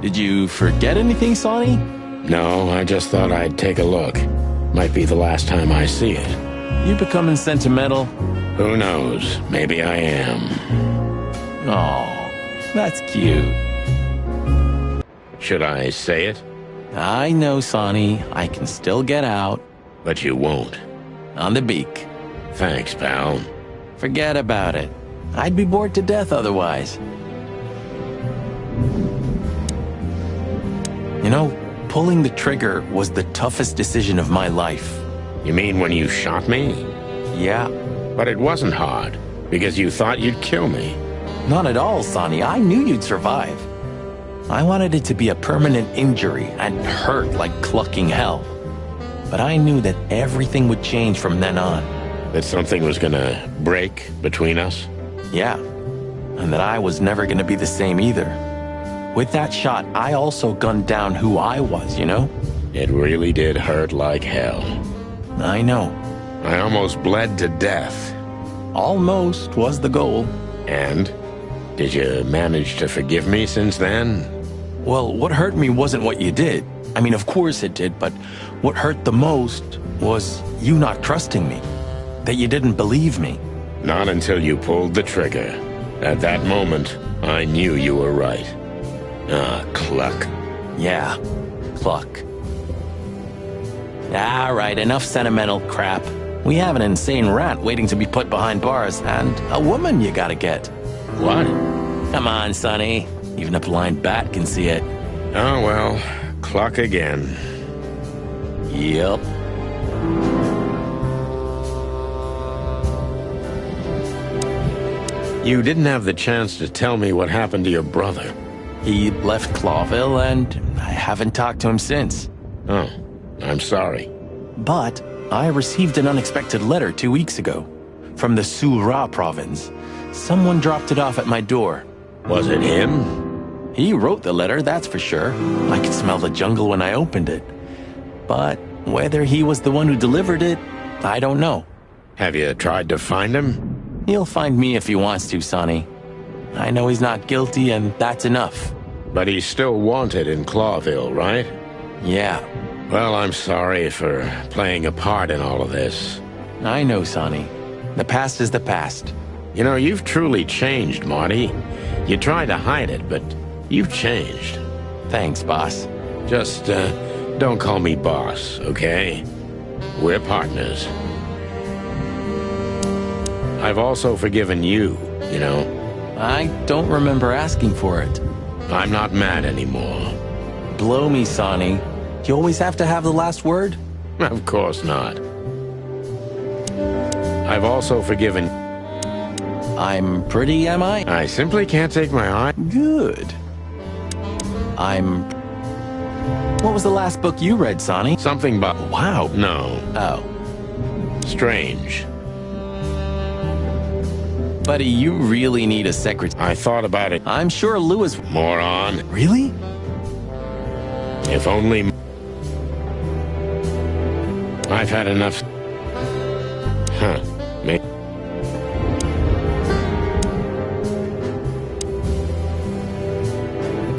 Did you forget anything, Sonny? No, I just thought I'd take a look. Might be the last time I see it. You becoming sentimental? Who knows? Maybe I am. Oh, that's cute. Should I say it? I know, Sonny. I can still get out. But you won't. On the beak. Thanks, pal. Forget about it. I'd be bored to death otherwise. You know, pulling the trigger was the toughest decision of my life. You mean when you shot me? Yeah. But it wasn't hard, because you thought you'd kill me. Not at all, Sonny. I knew you'd survive. I wanted it to be a permanent injury and hurt like clucking hell. But I knew that everything would change from then on. That something was gonna break between us? Yeah. And that I was never gonna be the same either. With that shot, I also gunned down who I was, you know? It really did hurt like hell. I know. I almost bled to death. Almost was the goal. And? Did you manage to forgive me since then? Well, what hurt me wasn't what you did. I mean, of course it did, but what hurt the most was you not trusting me. That you didn't believe me. Not until you pulled the trigger. At that moment, I knew you were right. Ah, cluck. Yeah, cluck. All right, enough sentimental crap. We have an insane rat waiting to be put behind bars, and a woman you gotta get. What? Come on, Sonny. Even a blind bat can see it. Oh, well, cluck again. Yep. You didn't have the chance to tell me what happened to your brother. He left Clawville, and I haven't talked to him since. Oh, I'm sorry. But I received an unexpected letter 2 weeks ago from the Sura province. Someone dropped it off at my door. Was it him? He wrote the letter, that's for sure. I could smell the jungle when I opened it. But whether he was the one who delivered it, I don't know. Have you tried to find him? He'll find me if he wants to, Sonny. I know he's not guilty, and that's enough. But he's still wanted in Clawville, right? Yeah. Well, I'm sorry for playing a part in all of this. I know, Sonny. The past is the past. You know, you've truly changed, Marty. You tried to hide it, but you've changed. Thanks, boss. Just, don't call me boss, okay? We're partners. I've also forgiven you, you know. I don't remember asking for it. I'm not mad anymore. Blow me, Sonny. You always have to have the last word? Of course not. I've also forgiven... I'm pretty, am I? I simply can't take my eye... Good. What was the last book you read, Sonny? Something about... Wow. No. Oh. Strange. Buddy, you really need a secretary. I thought about it. I'm sure Lewis... Moron. Really? If only... I've had enough... Huh. Maybe...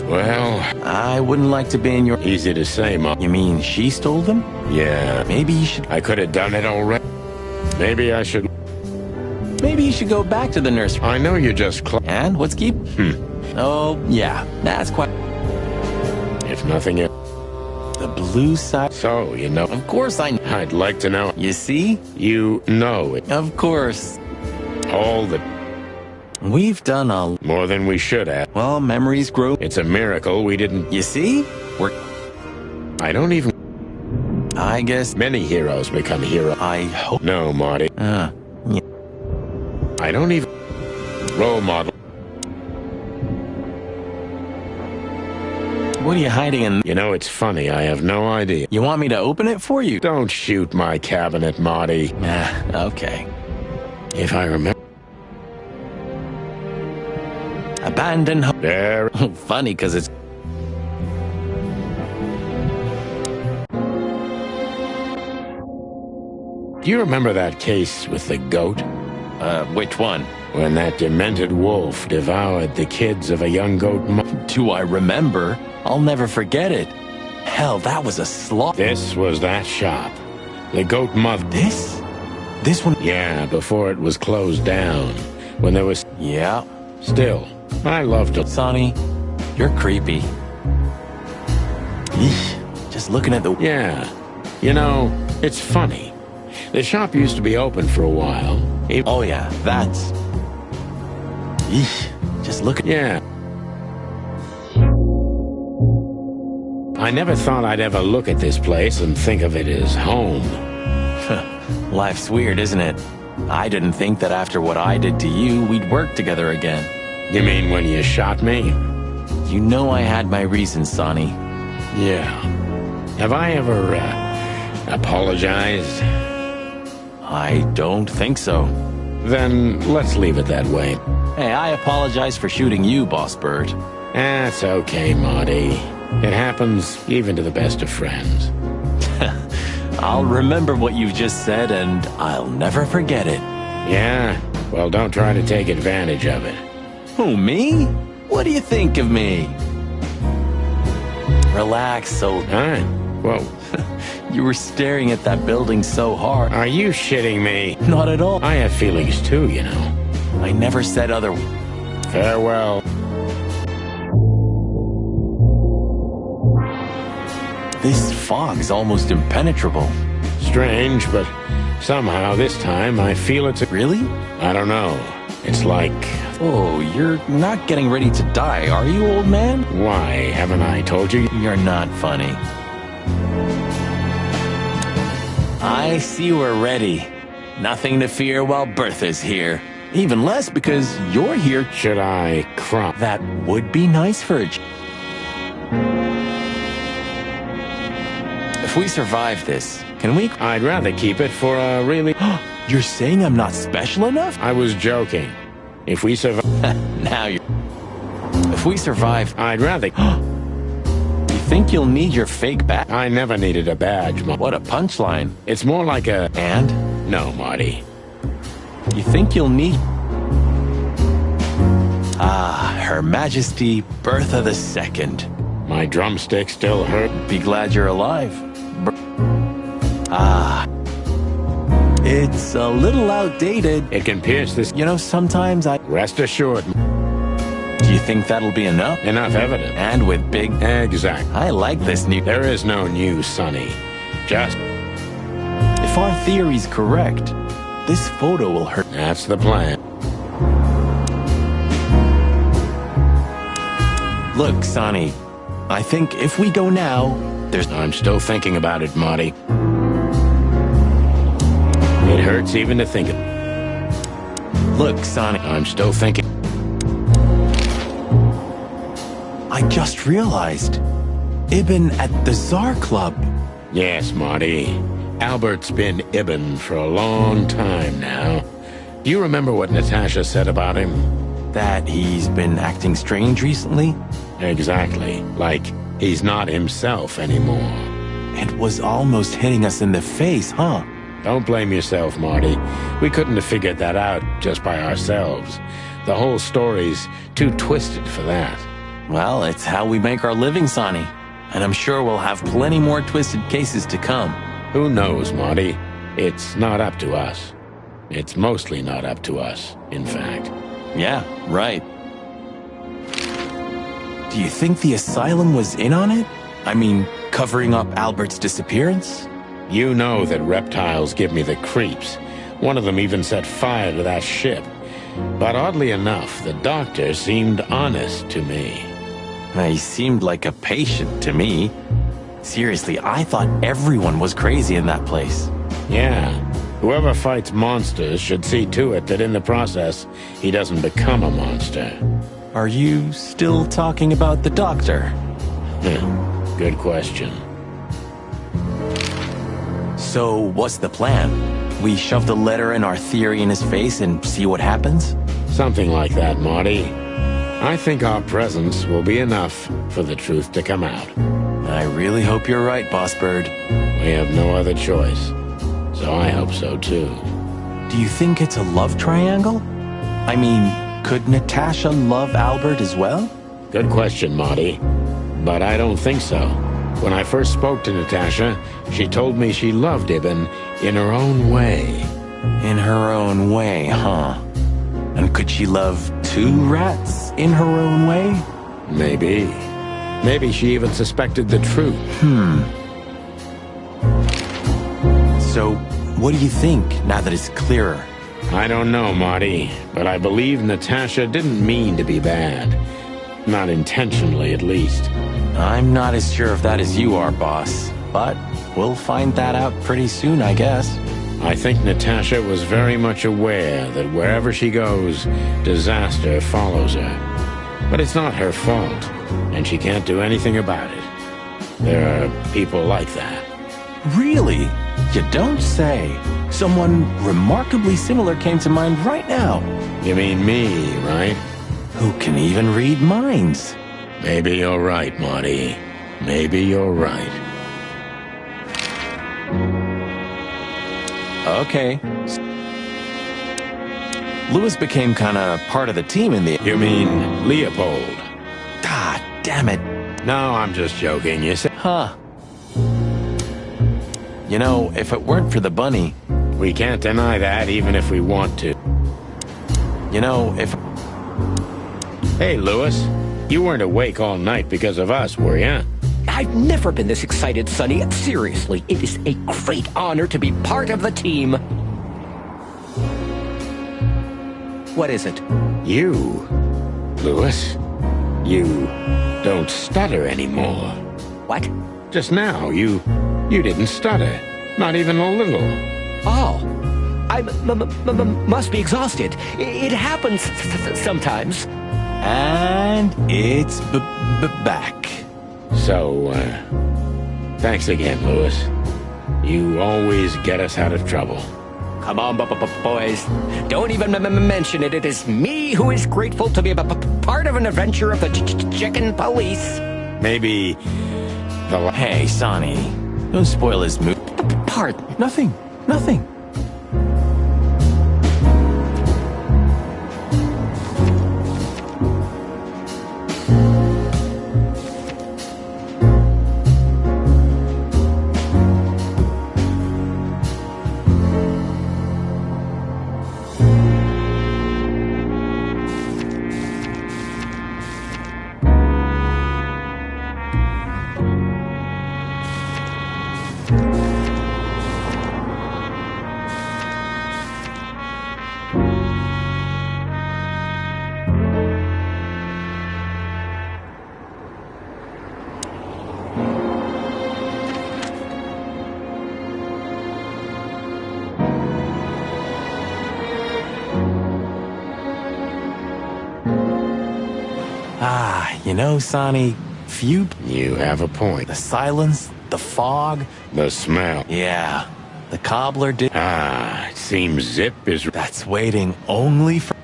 Well... I wouldn't like to be in your... Easy to say, Mom. You mean she stole them? Yeah. Maybe you should... I could have done it already. Maybe I should... Maybe you should go back to the nursery. I know you're just... And what's keep? Oh, yeah. That's quite... If nothing else... The blue side... So, you know... Of course I know. I'd like to know... You see? You know it. Of course. All the... We've done a... More than we should have. Well, memories grow... It's a miracle we didn't... You see? I don't even... I guess... Many heroes become heroes. I hope... No, Marty. Yeah. I don't even... Role model. What are you hiding in? You know, it's funny. I have no idea. You want me to open it for you? Don't shoot my cabinet, Marty. Okay. If I remember... Abandoned home. There... Funny, because it's... Do you remember that case with the goat? Which one? When that demented wolf devoured the kids of a young goat Do I remember? I'll never forget it. Hell, that was a slaughter. This was that shop. The Goat Mother. This one? Yeah, before it was closed down. When there was... Yeah. Still, I loved it. Sonny, you're creepy. Eesh, just looking at the... Yeah. You know, it's funny. The shop used to be open for a while. Oh yeah, that's... Eesh, just look at... Yeah. I never thought I'd ever look at this place and think of it as home. Life's weird, isn't it? I didn't think that after what I did to you, we'd work together again. You mean when you shot me? You know I had my reasons, Sonny. Yeah. Have I ever, apologized? I don't think so. Then let's leave it that way. Hey, I apologize for shooting you, Boss Bird. That's okay, Marty. It happens even to the best of friends. I'll remember what you just said, and I'll never forget it. Yeah? Well, don't try to take advantage of it. Who, me? What do you think of me? Relax, old... Huh? Well... You were staring at that building so hard. Are you shitting me? Not at all. I have feelings too, you know. I never said other... Farewell. This fog's almost impenetrable. Strange, but somehow this time I feel it's... Really? I don't know. It's like... Oh, you're not getting ready to die, are you, old man? Why, haven't I told you? You're not funny. I see we're ready. Nothing to fear while Bertha's here. Even less because you're here. Should I cry? That would be nice for a... If we survive this, can we... I'd rather keep it for a really... You're saying I'm not special enough? I was joking. If we survive... Now you're... If we survive... I'd rather... You think you'll need your fake badge? I never needed a badge, What a punchline. It's more like a... And? No, Marty. You think you'll need... Ah, Her Majesty Bertha II. My drumstick still hurt. Be glad you're alive. It's a little outdated. It can pierce this... You know, sometimes I... Rest assured. Do you think that'll be enough? Enough evidence. And with big... Exact. I like this new... There is no new Sonny. Just... If our theory's correct, this photo will hurt... That's the plan. Look, Sonny, I think if we go now, there's... I'm still thinking about it, Marty. It hurts even to think of... Look, Sonny, I'm still thinking... I just realized. Ibn at the Tsar Club. Yes, Marty. Albert's been Ibn for a long time now. Do you remember what Natasha said about him? That he's been acting strange recently? Exactly. Like, he's not himself anymore. It was almost hitting us in the face, huh? Don't blame yourself, Marty. We couldn't have figured that out just by ourselves. The whole story's too twisted for that. Well, it's how we make our living, Sonny. And I'm sure we'll have plenty more twisted cases to come. Who knows, Marty? It's not up to us. It's mostly not up to us, in fact. Yeah, right. Do you think the asylum was in on it? I mean, covering up Albert's disappearance? You know that reptiles give me the creeps. One of them even set fire to that ship. But oddly enough, the doctor seemed honest to me. He seemed like a patient to me. Seriously, I thought everyone was crazy in that place. Yeah. Whoever fights monsters should see to it that in the process, he doesn't become a monster. Are you still talking about the doctor? Good question. So, what's the plan? We shove the letter and our theory in his face and see what happens? Something like that, Marty. I think our presence will be enough for the truth to come out. I really hope you're right, Boss Bird. We have no other choice. So I hope so, too. Do you think it's a love triangle? I mean, could Natasha love Albert as well? Good question, Marty. but I don't think so. When I first spoke to Natasha, she told me she loved Ibn in her own way. In her own way, huh? And could she love two rats in her own way? Maybe. Maybe she even suspected the truth. So, what do you think, now that it's clearer? I don't know, Marty, but I believe Natasha didn't mean to be bad. Not intentionally, at least. I'm not as sure of that as you are, boss. But we'll find that out pretty soon, I guess. I think Natasha was very much aware that wherever she goes, disaster follows her. But it's not her fault, and she can't do anything about it. There are people like that. Really? You don't say. Someone remarkably similar came to mind right now. You mean me, right? Who can even read minds? Maybe you're right, Marty. Maybe you're right. Okay. Lewis became kinda part of the team in the... You mean Leopold? Ah, damn it. No, I'm just joking. You said... Huh. You know, if it weren't for the bunny... We can't deny that, even if we want to. You know, if... Hey, Lewis. You weren't awake all night because of us, were you? I've never been this excited, Sonny. Seriously, it is a great honor to be part of the team. What is it? You, Lewis, you don't stutter anymore. What? Just now, you didn't stutter. Not even a little. Oh, I must be exhausted. It happens sometimes. And it's back. So, thanks again, Lewis. You always get us out of trouble. Come on, boys. Don't even mention it. It is me who is grateful to be a part of an adventure of the chicken police. Maybe the... Hey, Sonny. Don't spoil his mood. Pardon. Nothing. Nothing. You know, Sonny, few... You have a point. The silence, the fog... The smell. Yeah, the cobbler did... Ah, it seems Zip is... That's waiting only for...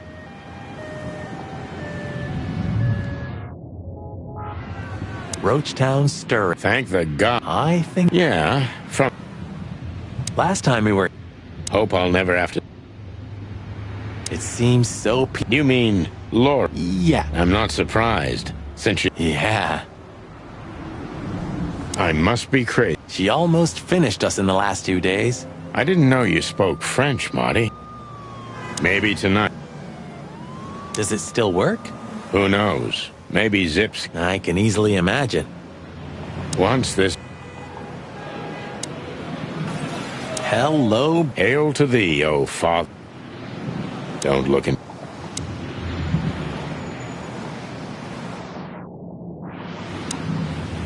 Roachtown stir. Thank the God. I think... Yeah, from... Last time we were... Hope I'll never have to... It seems so... You mean Laura? Yeah. I'm not surprised, since you... Yeah. I must be crazy. She almost finished us in the last 2 days. I didn't know you spoke French, Marty. Maybe tonight. Does it still work? Who knows? Maybe Zip's... I can easily imagine. Once this... Hello. Hail to thee, O father. Don't look in...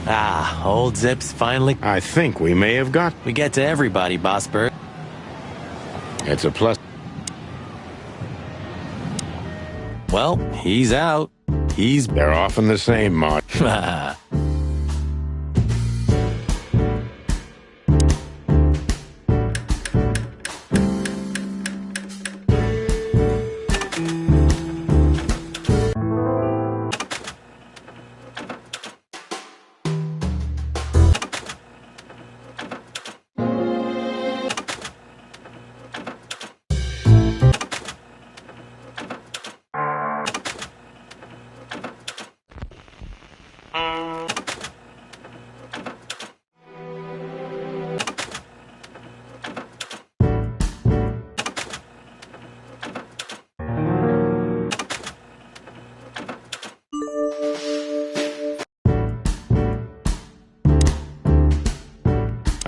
Ah, old Zip's finally... I think we may have got... We get to everybody, Bossberg. It's a plus... Well, he's out. They're often the same, Mark.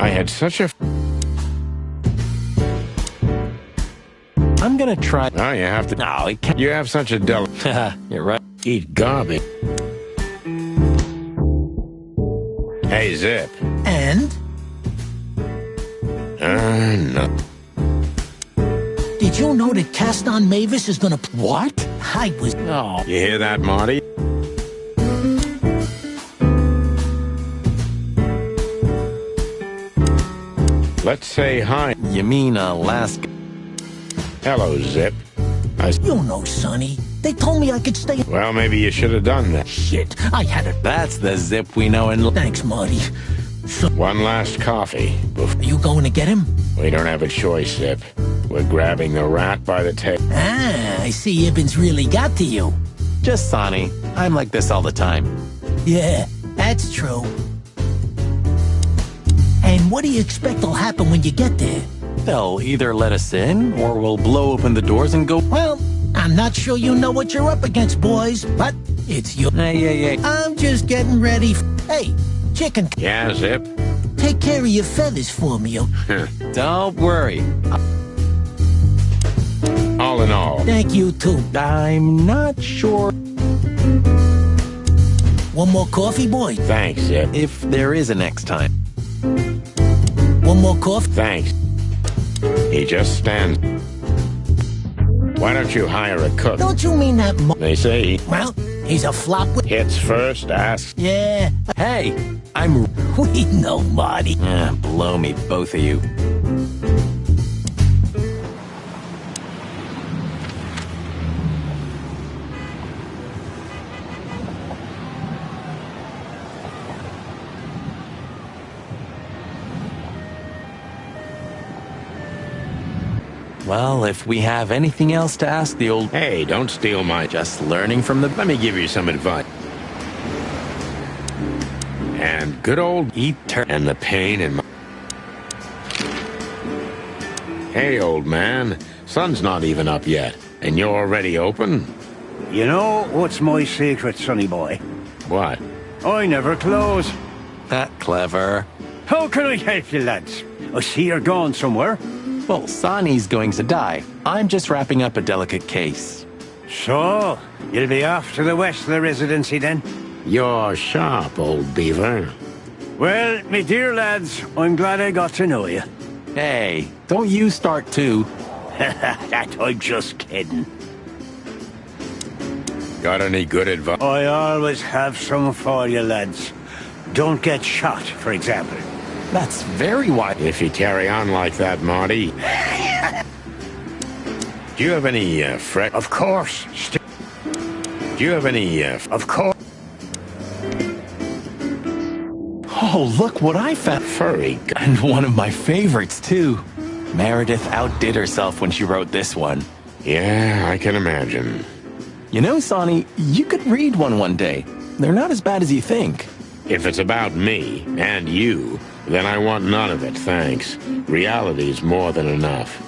I had such a... I'm gonna try. Oh, you have to... No, it can't. You have such a You're right. Eat garbage. Hey, Zip. And? No. Did you know that Caston Mavis is gonna... What? I was... No. You hear that, Marty? Let's say hi. You mean Alaska? Hello, Zip. You know, Sonny. They told me I could stay... Well, maybe you should have done that. Shit, I had it. That's the Zip we know and... Thanks, Marty. So, One last coffee. are you going to get him? We don't have a choice, Zip. We're grabbing the rat by the tail. Ah, I see Ibben's really got to you. Just Sonny. I'm like this all the time. Yeah, that's true. And what do you expect will happen when you get there? They'll either let us in, or we'll blow open the doors and go... Well, I'm not sure you know what you're up against, boys, but it's your... Hey. I'm just getting ready. Hey, chicken, Yeah, Zip? take care of your feathers for me. Don't worry. All in all, Thank you, too. I'm not sure One more coffee, boy? thanks, Zip. if there is a next time. One more coffee? Thanks. He just stands. Why don't you hire a cook? Don't you mean that They say he Well, he's a flop with... hits first, asks. Yeah, Hey, I'm... we know, Marty. blow me, both of you. Well, if we have anything else to ask the old... Hey, don't steal my... Just learning from the... Let me give you some advice. And good old... And the pain in my... Hey, old man. Sun's not even up yet. And you're already open? You know what's my secret, sonny boy? What? I never close. That clever. How can I help you, lads? I see you're gone somewhere. Well, Sonny's going to die. I'm just wrapping up a delicate case. So, you'll be off to the west of the residency then? You're sharp, old beaver. Well, me dear lads, I'm glad I got to know you. Hey, don't you start too. That I'm just kidding. Got any good advice? I always have some for you, lads. Don't get shot, for example. That's very wise. If you carry on like that, Marty. Do you have any, Of course. Do you have any, Of course. Oh, look what I found. furry... And one of my favorites, too. Meredith outdid herself when she wrote this one. Yeah, I can imagine. You know, Sonny, you could read one day. They're not as bad as you think. If it's about me, and you, then I want none of it, thanks. Reality's more than enough.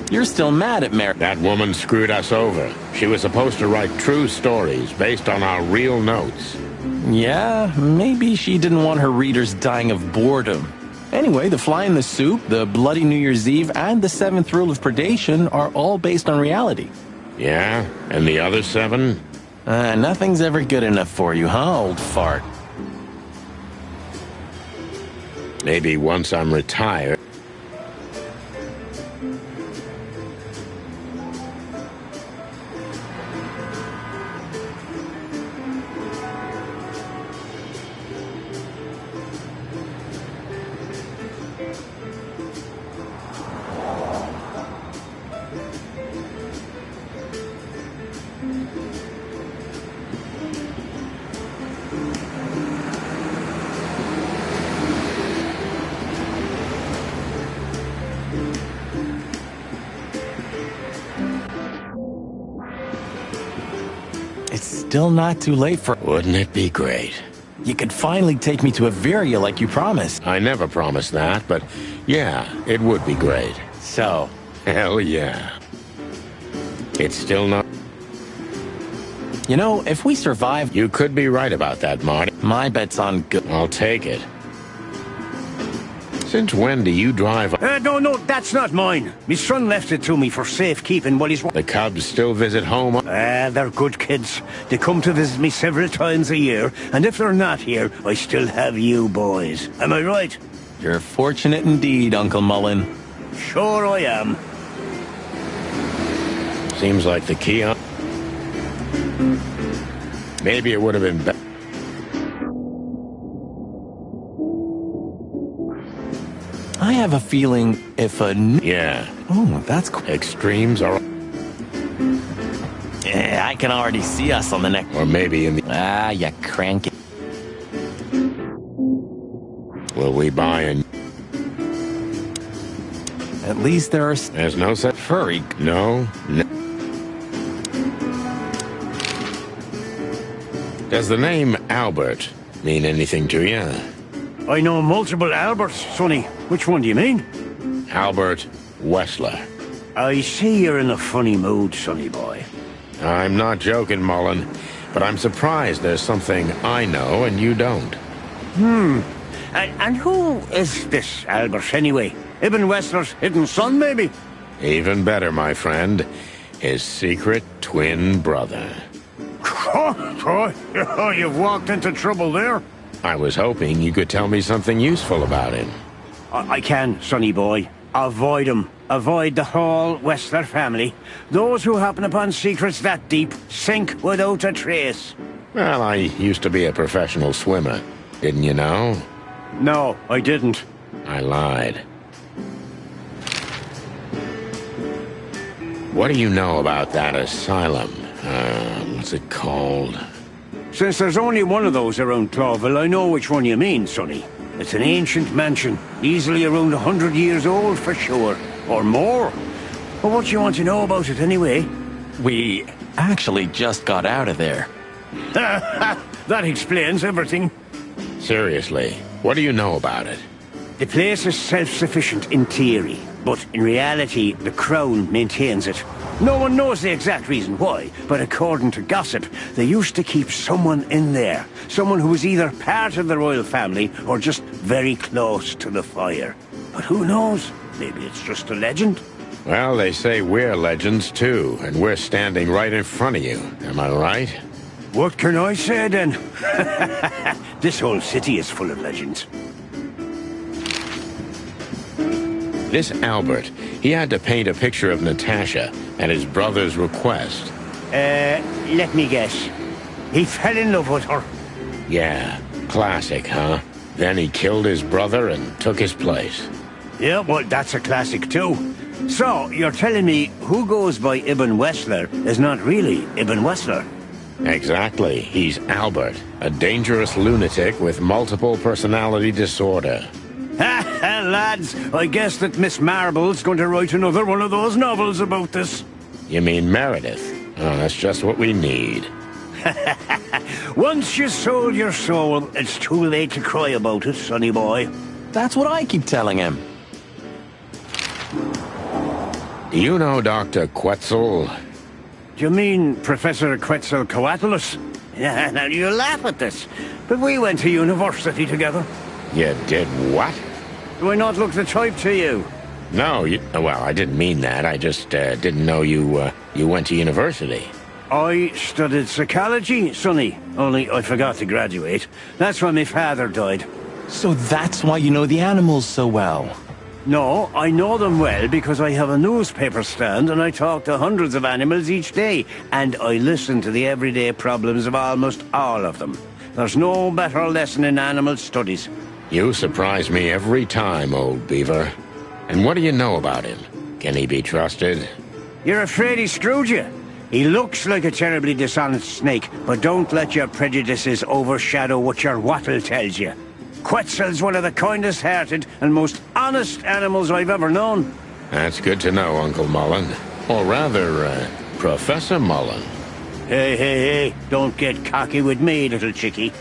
You're still mad at Meredith. That woman screwed us over. She was supposed to write true stories based on our real notes. Yeah, maybe she didn't want her readers dying of boredom. Anyway, The Fly in the Soup, The Bloody New Year's Eve, and The Seventh Rule of Predation are all based on reality. Yeah? And the other 7? Nothing's ever good enough for you, huh, old fart? Maybe once I'm retired. It's still not too late for... Wouldn't it be great? you could finally take me to Averia like you promised. I never promised that, but yeah, it would be great. So, Hell yeah. It's still not... you know, if we survive, You could be right about that, Marty. my bet's on good. I'll take it. Since when do you drive... No, that's not mine. My son left it to me for safekeeping while he's... The Cubs still visit home? They're good kids. They come to visit me several times a year, and if they're not here, I still have you boys. Am I right? You're fortunate indeed, Uncle Mullen. Sure I am. Seems like the key on... Maybe it would have been better. I have a feeling if a... Yeah, Oh, that's cool. extremes are... Yeah, I can already see us on the next... Or maybe in the... Ah, you cranky. Will we buy a... At least there are There's no such... furry... No. Does the name Albert mean anything to you? I know multiple Alberts, Sonny. Which one do you mean? Albert Wessler. I see you're in a funny mood, Sonny boy. I'm not joking, Mullen, but I'm surprised there's something I know and you don't. And who is this Albert, anyway? Ibn Wessler's hidden son, maybe? Even better, my friend, his secret twin brother. Oh, you've walked into trouble there. I was hoping you could tell me something useful about him. I can, Sonny boy. Avoid him. Avoid the whole Wessler family. Those who happen upon secrets that deep sink without a trace. Well, I used to be a professional swimmer. Didn't you know? No, I didn't. I lied. What do you know about that asylum? What's it called? Since there's only one of those around Clawville, I know which one you mean, Sonny. It's an ancient mansion, easily around 100 years old for sure, or more. But what do you want to know about it anyway? We actually just got out of there. That explains everything. Seriously, what do you know about it? The place is self-sufficient in theory, but in reality, the Crown maintains it. No one knows the exact reason why, but according to gossip, they used to keep someone in there. Someone who was either part of the royal family or just very close to the fire. But who knows? Maybe it's just a legend. Well, they say we're legends too, and we're standing right in front of you. Am I right? What can I say then? This whole city is full of legends. This Albert, he had to paint a picture of Natasha at his brother's request. Let me guess. He fell in love with her. Yeah, classic, huh? Then he killed his brother and took his place. Yeah, well, that's a classic too. So, you're telling me who goes by Ibn Wessler is not really Ibn Wessler? Exactly. He's Albert, a dangerous lunatic with multiple personality disorder. Ha, lads, I guess that Miss Marble's going to write another one of those novels about this. You mean Meredith? Oh, that's just what we need. Once you sold your soul, it's too late to cry about it, sonny boy. That's what I keep telling him. Do you know Dr. Quetzal? Do you mean Professor Quetzalcoatlus? Yeah, now you laugh at this, but we went to university together. You did what? Do I not look the type to you? No, well, I didn't mean that. I just didn't know you went to university. I studied psychology, sonny, only I forgot to graduate. That's when my father died. So that's why you know the animals so well. No, I know them well because I have a newspaper stand and I talk to hundreds of animals each day, and I listen to the everyday problems of almost all of them. There's no better lesson in animal studies. You surprise me every time, old beaver. And what do you know about him? Can he be trusted? You're afraid he screwed you? He looks like a terribly dishonest snake, but don't let your prejudices overshadow what your wattle tells you. Quetzal's one of the kindest-hearted and most honest animals I've ever known. That's good to know, Uncle Mullen. Or rather, Professor Mullen. Hey, don't get cocky with me, little chickie.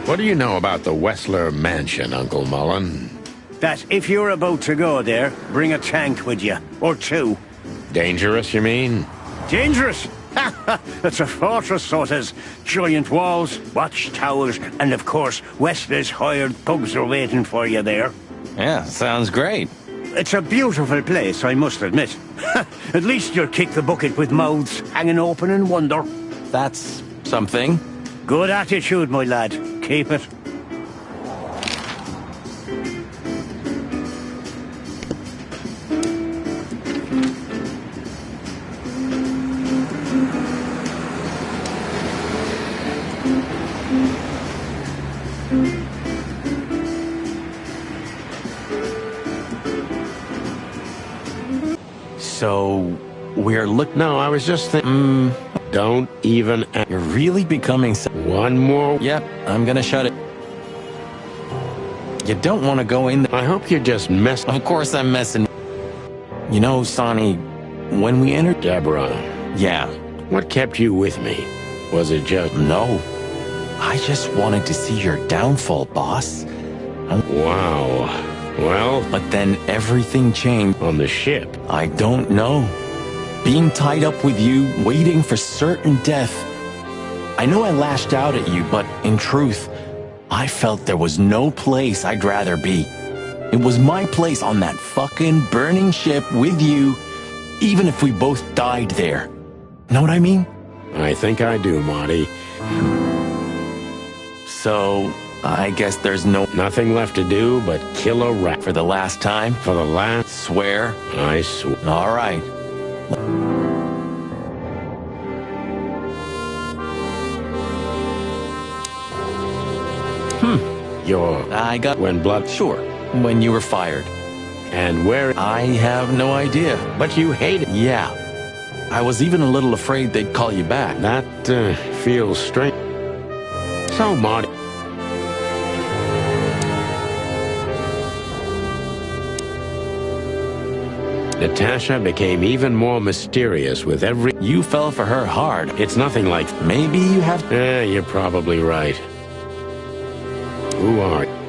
What do you know about the Wessler Mansion, Uncle Mullen? That if you're about to go there, bring a tank with you. Or two. Dangerous, you mean? Dangerous? It's a fortress, so it has giant walls, watchtowers, and of course, Wessler's hired thugs are waiting for you there. Yeah, sounds great. It's a beautiful place, I must admit. At least you'll kick the bucket with mouths hanging open in wonder. That's something. Good attitude, my lad. Keep it. So, we're No, I was just thinking... Don't even... You're really becoming... One more... Yep, I'm gonna shut it. You don't want to go in there. I hope you're just messing... Of course I'm messing. You know, Sonny, when we entered... Deborah, Yeah. what kept you with me? Was it just... No. I just wanted to see your downfall, boss. Wow. Well, But then everything changed. on the ship. I don't know. Being tied up with you, waiting for certain death. I know I lashed out at you, but in truth, I felt there was no place I'd rather be. It was my place on that fucking burning ship with you, even if we both died there. Know what I mean? I think I do, Marty. So, I guess there's Nothing left to do but kill a rat. for the last time. For the last... Swear? I swear. All right. I got... When blood... Sure. When you were fired. And where... I have no idea. But you hate it. Yeah. I was even a little afraid they'd call you back. That, feels strange. So, Marty... Natasha became even more mysterious with every... You fell for her hard. It's nothing like... Maybe you have... You're probably right. Who are you?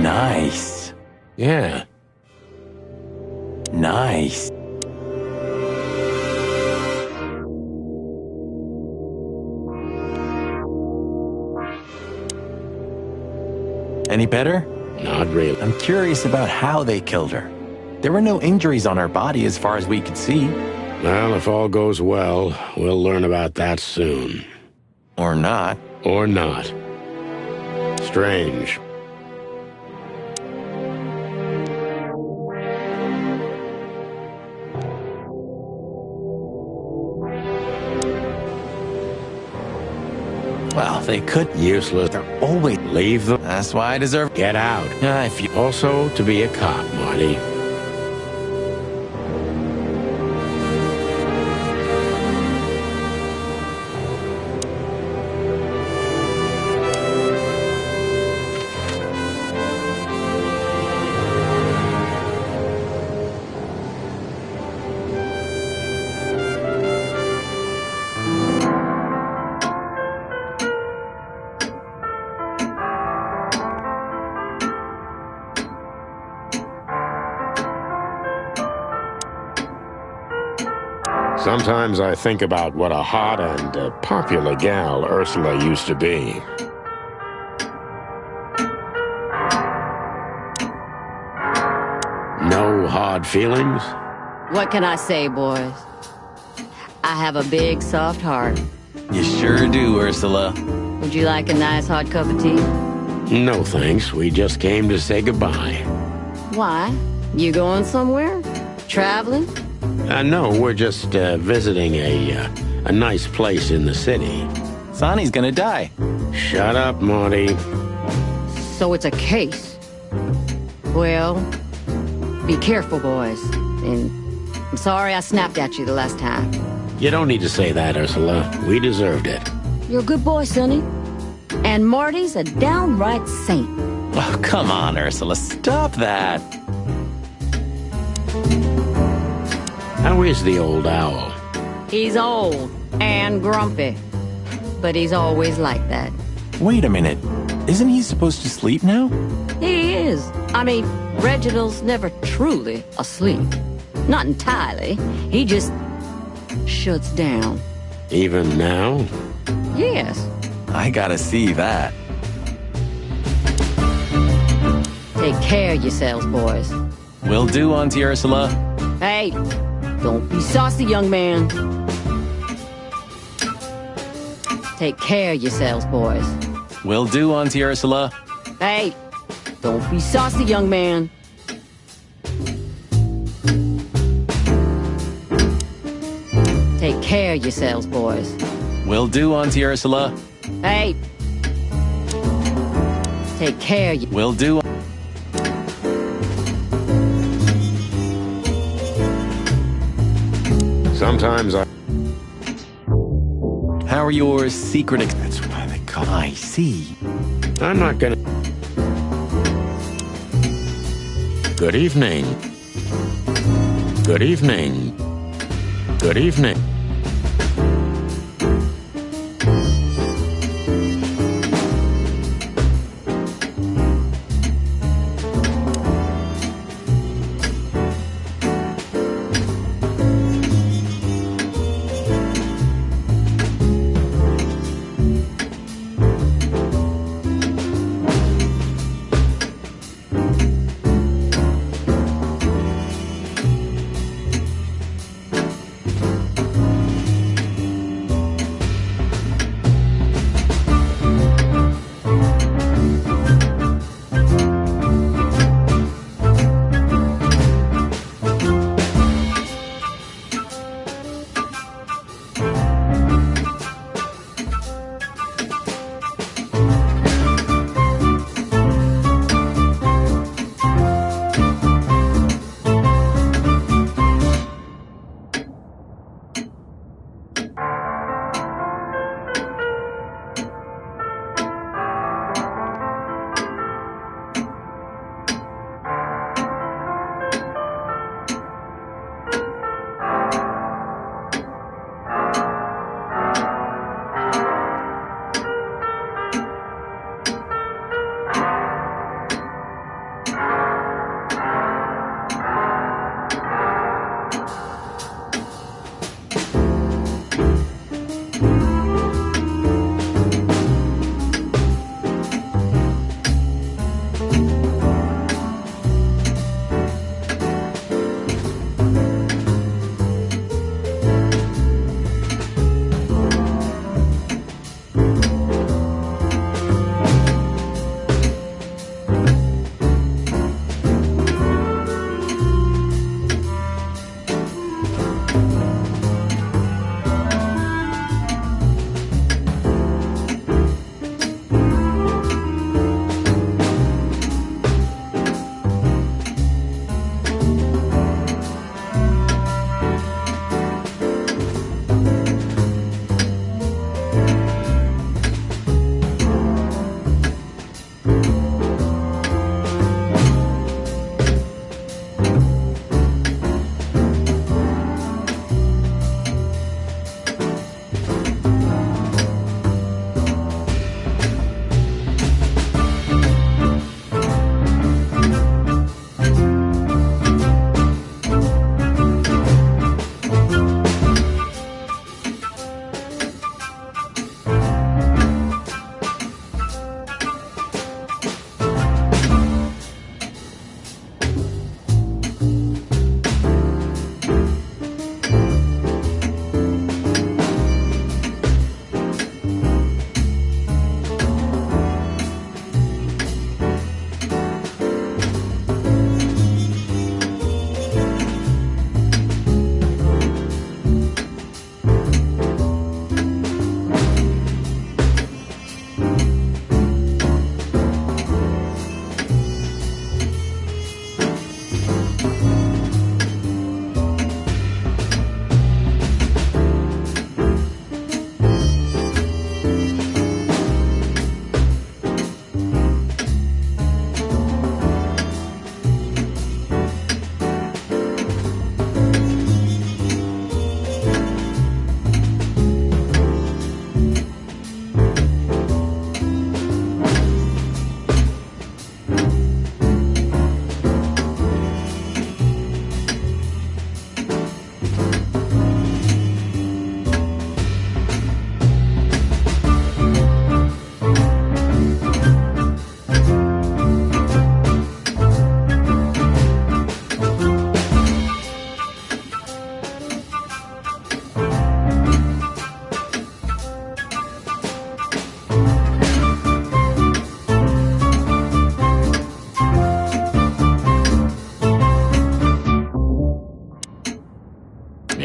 Nice. Yeah. Nice. Any better? Not really. I'm curious about how they killed her. There were no injuries on her body as far as we could see. Well, if all goes well, we'll learn about that soon. Or not. Or not. Strange. Well, they could. Useless. They're always... Leave them. That's why I deserve... Get out. If you... Also, to be a cop, Marty. Sometimes I think about what a hot and popular gal Ursula used to be. No hard feelings? What can I say, boys? I have a big, soft heart. You sure do, Ursula. Would you like a nice hot cup of tea? No thanks, we just came to say goodbye. Why? You going somewhere? Traveling? No, we're just visiting a nice place in the city. Sonny's gonna die. Shut up, Marty. So it's a case. Well, be careful, boys. And I'm sorry I snapped at you the last time. You don't need to say that, Ursula. We deserved it. You're a good boy, Sonny. And Marty's a downright saint. Oh, come on, Ursula. Stop that. How is the old owl? He's old, And grumpy. But he's always like that. Wait a minute. Isn't he supposed to sleep now? He is. I mean, Reginald's never truly asleep. Not entirely. He just shuts down. Even now? Yes. I gotta see that. Take care of yourselves, boys. Will do, Auntie Ursula. Hey, don't be saucy, young man. Take care of yourselves, boys. Will do, Auntie Ursula. Hey, don't be saucy, young man. Take care of yourselves, boys. Will do, Auntie Ursula. Hey. Take care of you. Will do. Sometimes I... How are your secret That's why they call I see. I'm not gonna... Good evening. Good evening. Good evening.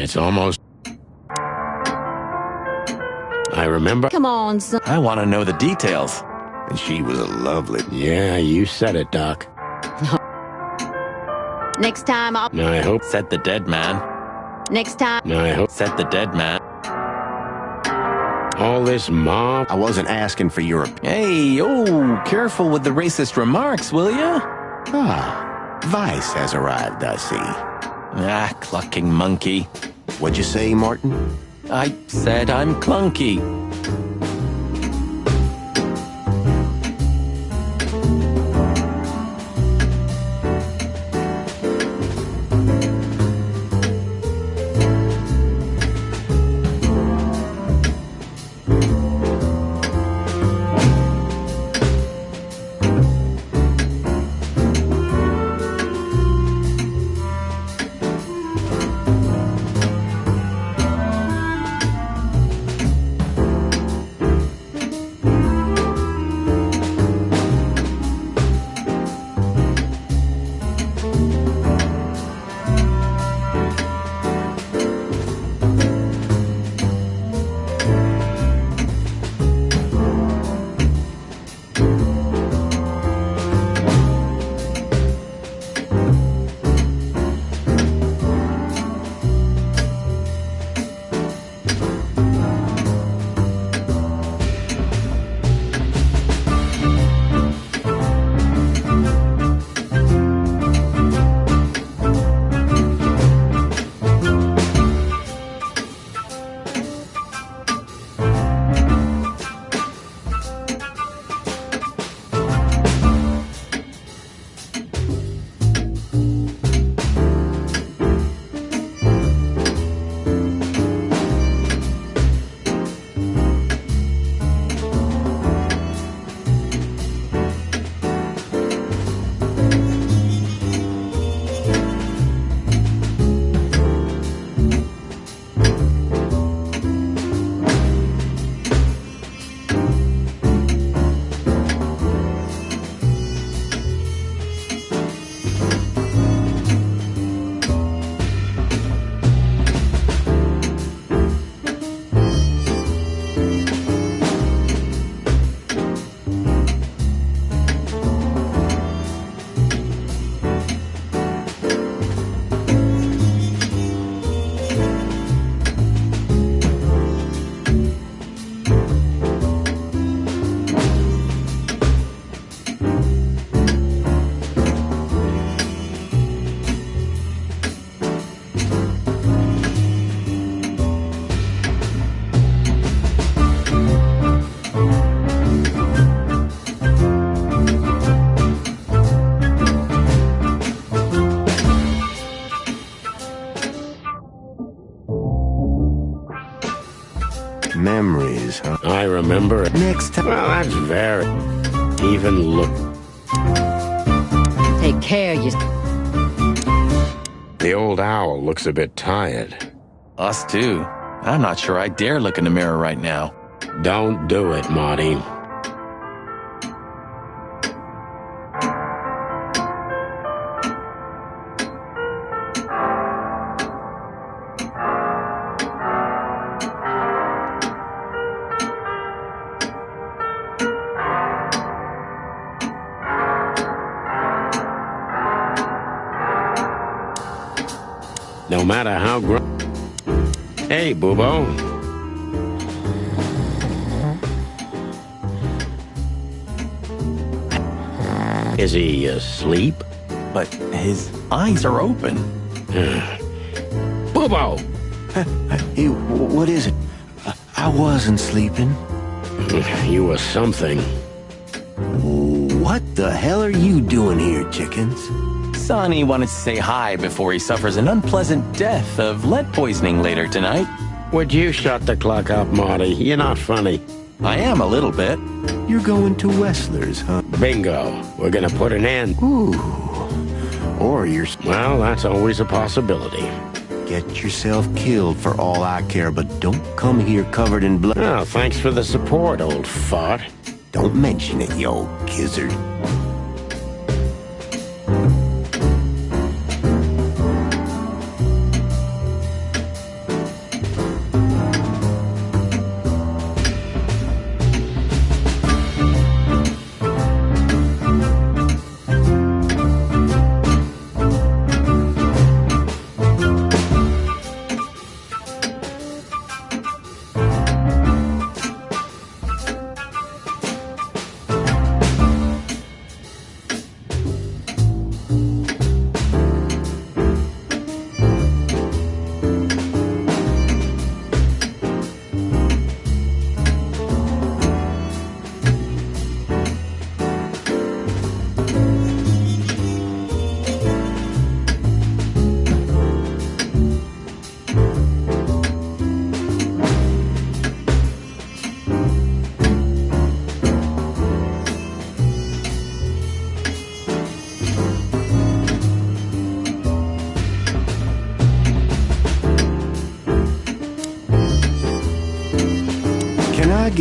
It's almost... I remember... Come on, son. I want to know the details. And she was a lovely... Yeah, you said it, Doc. Next time I'll... I hope... Said the dead man. Next time... I hope... Said the dead man. All this mob... I wasn't asking for your... Hey, oh, careful with the racist remarks, will ya? Ah, Vice has arrived, I see. Ah, clucking monkey. What'd you say, Martin? I said I'm clunky. Memories, huh? I remember it. Next time... Well, that's very... Even look... Take care, you... The old owl looks a bit tired. Us too. I'm not sure I dare look in the mirror right now. Don't do it, Marty. No matter how Hey, Boobo. Is he asleep? But his eyes are open. Boobo! Hey, what is it? I wasn't sleeping. You were something. What the hell are you doing here, chickens? Sonny wanted to say hi before he suffers an unpleasant death of lead poisoning later tonight. Would you shut the clock up, Marty? You're not funny. I am a little bit. You're going to Wessler's, huh? Bingo. We're gonna put an end. Ooh. Or you're... Well, that's always a possibility. Get yourself killed for all I care, but don't come here covered in blood. Oh, thanks for the support, old fart. Don't mention it, you old gizzard.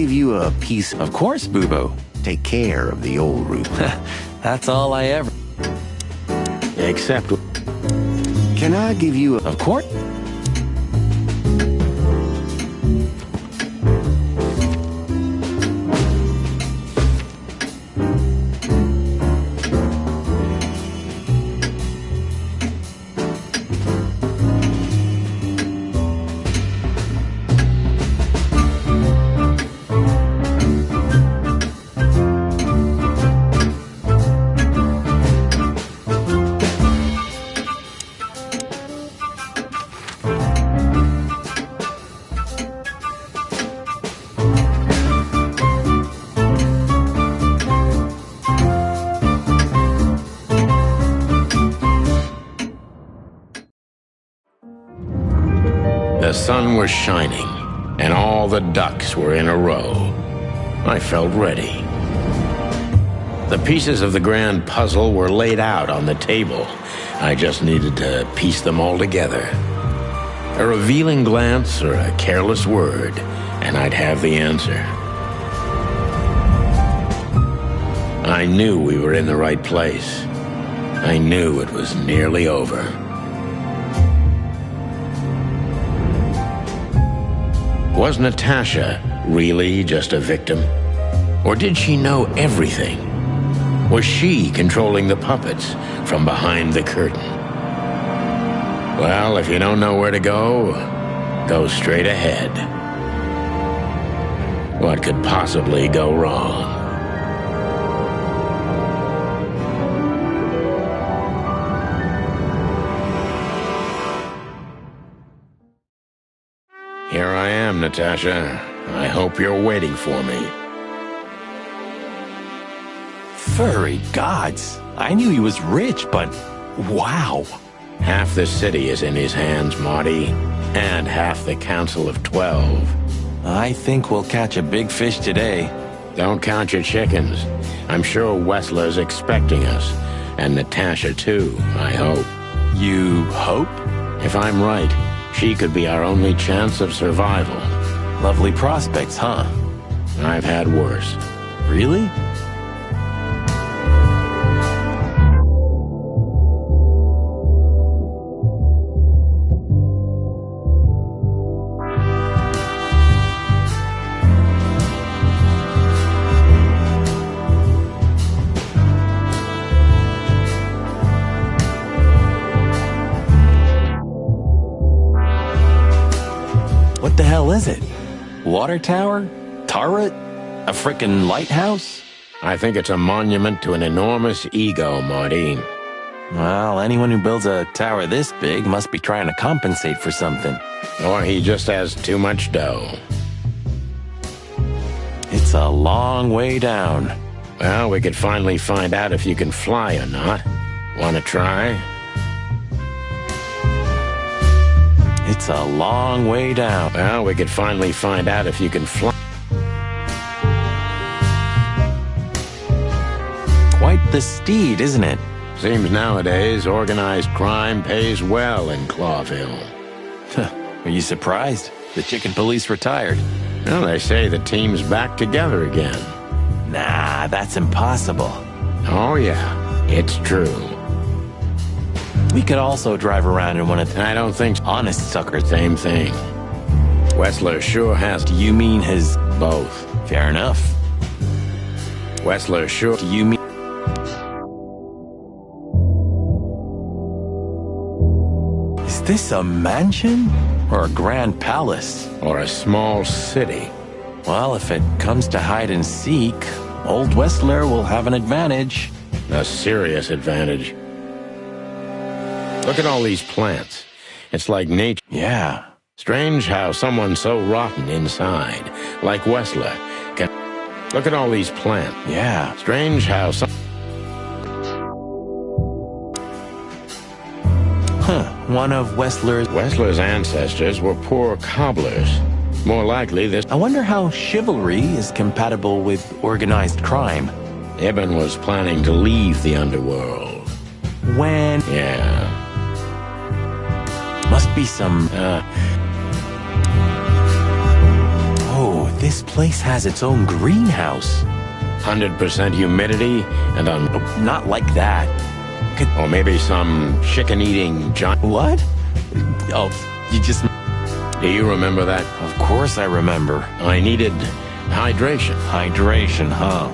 give you a piece Of course, Boo-Boo. take care of the old roof? That's all I ever... Except... Can I give you a... Of course. The sun was shining, and all the ducks were in a row. I felt ready. The pieces of the grand puzzle were laid out on the table. I just needed to piece them all together. A revealing glance or a careless word, and I'd have the answer. I knew we were in the right place. I knew it was nearly over. Was Natasha really just a victim? Or did she know everything? Was she controlling the puppets from behind the curtain? Well, if you don't know where to go, go straight ahead. What could possibly go wrong? Here I am, Natasha. I hope you're waiting for me. Furry gods. I knew he was rich, but wow. Half the city is in his hands, Marty, and half the Council of 12. I think we'll catch a big fish today. Don't count your chickens. I'm sure Wessler's expecting us, and Natasha too, I hope. You hope? If I'm right, she could be our only chance of survival. Lovely prospects, huh? I've had worse. Really? What the hell is it? Water tower? Turret? A frickin' lighthouse? I think it's a monument to an enormous ego, Marty. Well, anyone who builds a tower this big must be trying to compensate for something. Or he just has too much dough. It's a long way down. Well, we could finally find out if you can fly or not. Wanna try? It's a long way down. Well, we could finally find out if you can fly. Quite the steed, isn't it? Seems nowadays organized crime pays well in Clawville. Are you surprised? The chicken police retired. Well, they say the team's back together again. Nah, that's impossible. Oh, yeah, it's true. We could also drive around in one of the I don't think honest suckers. same thing. Wessler sure has Do you mean his... both. Fair enough. Wessler sure... Do you mean... Is this a mansion? Or a grand palace? Or a small city. Well, if it comes to hide and seek, old Wessler will have an advantage. A serious advantage. Look at all these plants. It's like nature. Yeah. Strange how someone so rotten inside, like Wessler, can... Look at all these plants. Yeah. Strange how some... One of Wessler's... Wessler's ancestors were poor cobblers. More likely this... I wonder how chivalry is compatible with organized crime. Ibn was planning to leave the underworld. When... Yeah. Must be some... Oh, This place has its own greenhouse. 100% humidity and Not like that. or maybe some chicken-eating giant. What? Oh, you just... Do you remember that? Of course I remember. I needed hydration. Hydration, huh?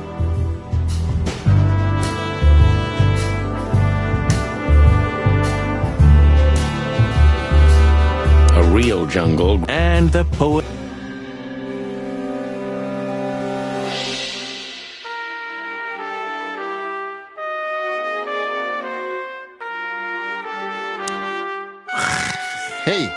A real jungle. And the poet... Hey,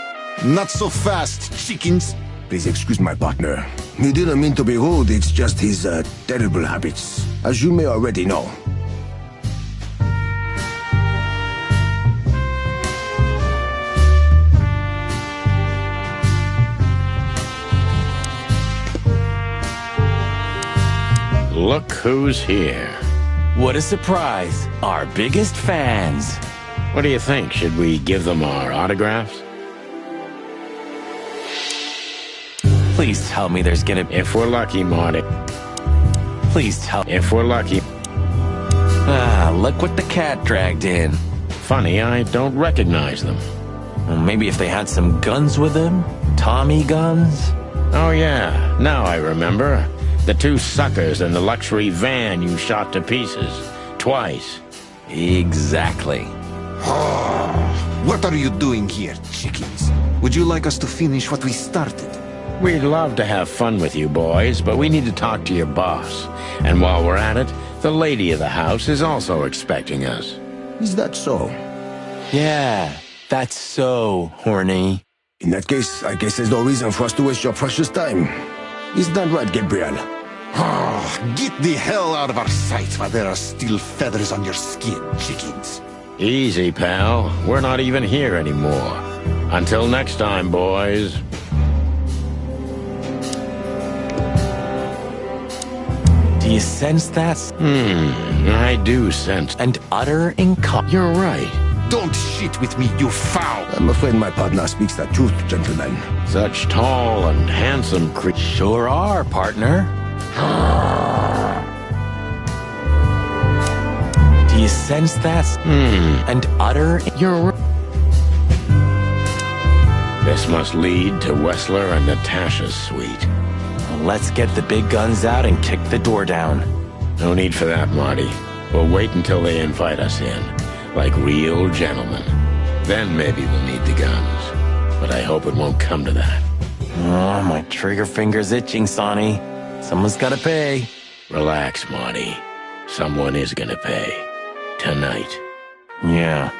not so fast, chickens. Please excuse my partner. He didn't mean to be rude, it's just his terrible habits, as you may already know. Look who's here. What a surprise. Our biggest fans. What do you think? Should we give them our autographs? Please tell me there's gonna... If we're lucky, Marty. Please tell... If we're lucky. Ah, look what the cat dragged in. Funny, I don't recognize them. Well, maybe if they had some guns with them? Tommy guns? Oh yeah, now I remember. The two suckers in the luxury van you shot to pieces. Twice. Exactly. What are you doing here, chickens? Would you like us to finish what we started? We'd love to have fun with you boys, but we need to talk to your boss. And while we're at it, the lady of the house is also expecting us. Is that so? Yeah, that's so horny. In that case, I guess there's no reason for us to waste your precious time. Is that right, Gabriel? Get the hell out of our sight while there are still feathers on your skin, chickens. Easy, pal. We're not even here anymore. Until next time, boys. Do you sense that? I do sense. And utter incom... You're right. Don't shit with me, you foul! I'm afraid my partner speaks the truth, gentlemen. Such tall and handsome creatures. Sure are, partner. Do you sense that? And utter... You're right. This must lead to Wessler and Natasha's suite. Well, let's get the big guns out and kick the door down. No need for that, Marty. We'll wait until they invite us in, like real gentlemen. Then maybe we'll need the guns. But I hope it won't come to that. Oh, my trigger finger's itching, Sonny. Someone's gotta pay. Relax, Marty. Someone is gonna pay. Tonight. Yeah,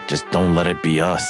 just don't let it be us.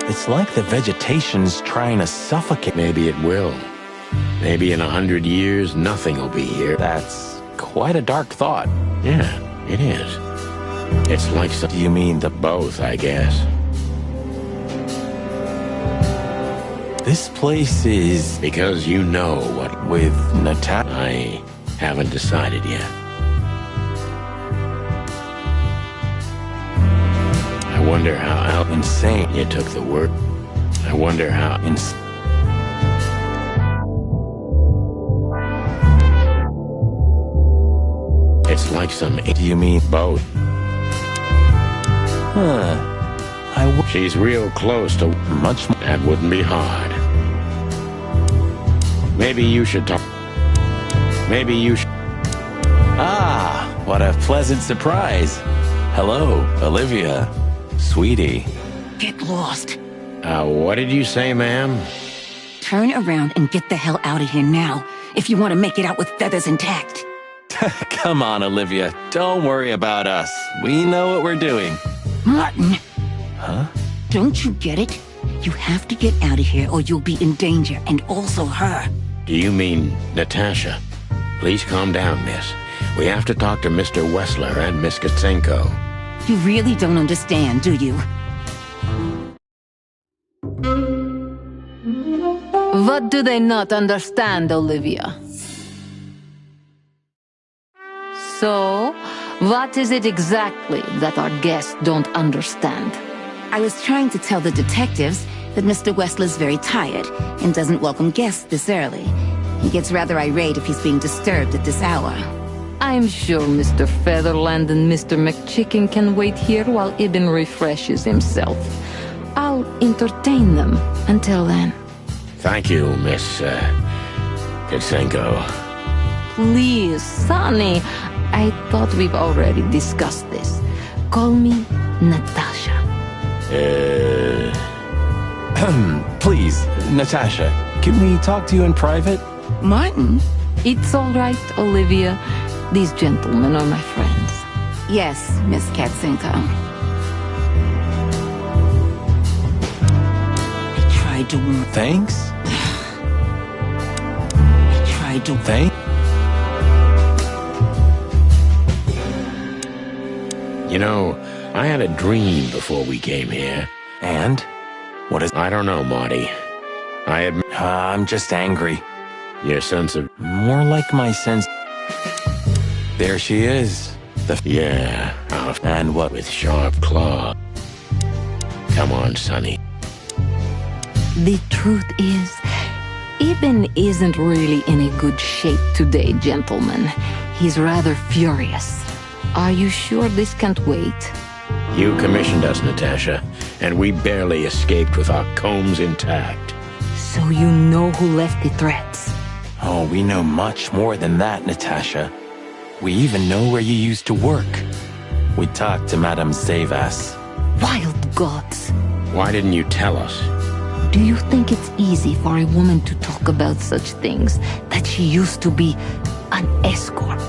It's like the vegetation's trying to suffocate. Maybe it will. Maybe in 100 years, nothing will be here. That's quite a dark thought. Yeah, it is. It's like some... Do you mean the... Both, I guess. This place is... Because you know what... With Natasha? I haven't decided yet. I wonder how insane you took the word. I wonder how It's like some... Do you mean both? Huh. She's real close to... Much more. That wouldn't be hard. Maybe you should talk... Maybe you should... Ah, what a pleasant surprise. Hello, Olivia. Sweetie. Get lost. What did you say, ma'am? Turn around and get the hell out of here now, if you want to make it out with feathers intact. Come on, Olivia. Don't worry about us. We know what we're doing. Martin. Huh? Don't you get it? You have to get out of here or you'll be in danger, and also her. Do you mean Natasha? Please calm down, miss. We have to talk to Mr. Wessler and Miss Katsenko. You really don't understand, do you? What do they not understand, Olivia? So, what is it exactly that our guests don't understand? I was trying to tell the detectives that Mr. Wessler's very tired and doesn't welcome guests this early. He gets rather irate if he's being disturbed at this hour. I'm sure Mr. Featherland and Mr. McChicken can wait here while Ibn refreshes himself. I'll entertain them until then. Thank you, Miss Katsenko. Please, Sonny. I thought we've already discussed this. Call me Natasha. Please, Natasha, can we talk to you in private? Martin? It's all right, Olivia. These gentlemen are my friends. Yes, Miss Katsenko. I tried to warn... Thanks? I tried to... You know, I had a dream before we came here. And? What is... I don't know, Marty. I admit... I'm just angry. Your sense of... More like my sense... There she is. Yeah. And what? With sharp claw. Come on, Sonny. The truth is, Ibn isn't really in a good shape today, gentlemen. He's rather furious. Are you sure this can't wait? You commissioned us, Natasha, and we barely escaped with our combs intact. So you know who left the threats? Oh, we know much more than that, Natasha. We even know where you used to work. We talked to Madame Savas. Wild gods! Why didn't you tell us? Do you think it's easy for a woman to talk about such things, that she used to be an escort?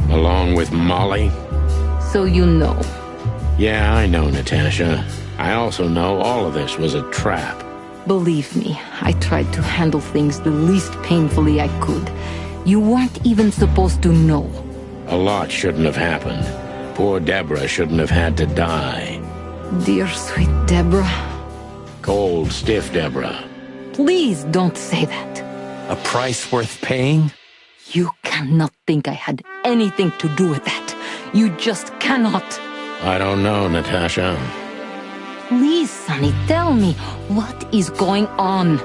Along with Molly? So you know. Yeah, I know, Natasha. I also know all of this was a trap. Believe me, I tried to handle things the least painfully I could. You weren't even supposed to know. A lot shouldn't have happened. Poor Deborah shouldn't have had to die. Dear sweet Deborah. Cold, stiff Deborah. Please don't say that. A price worth paying? You cannot think I had anything to do with that. You just cannot. I don't know, Natasha. Please, Sonny, tell me, what is going on?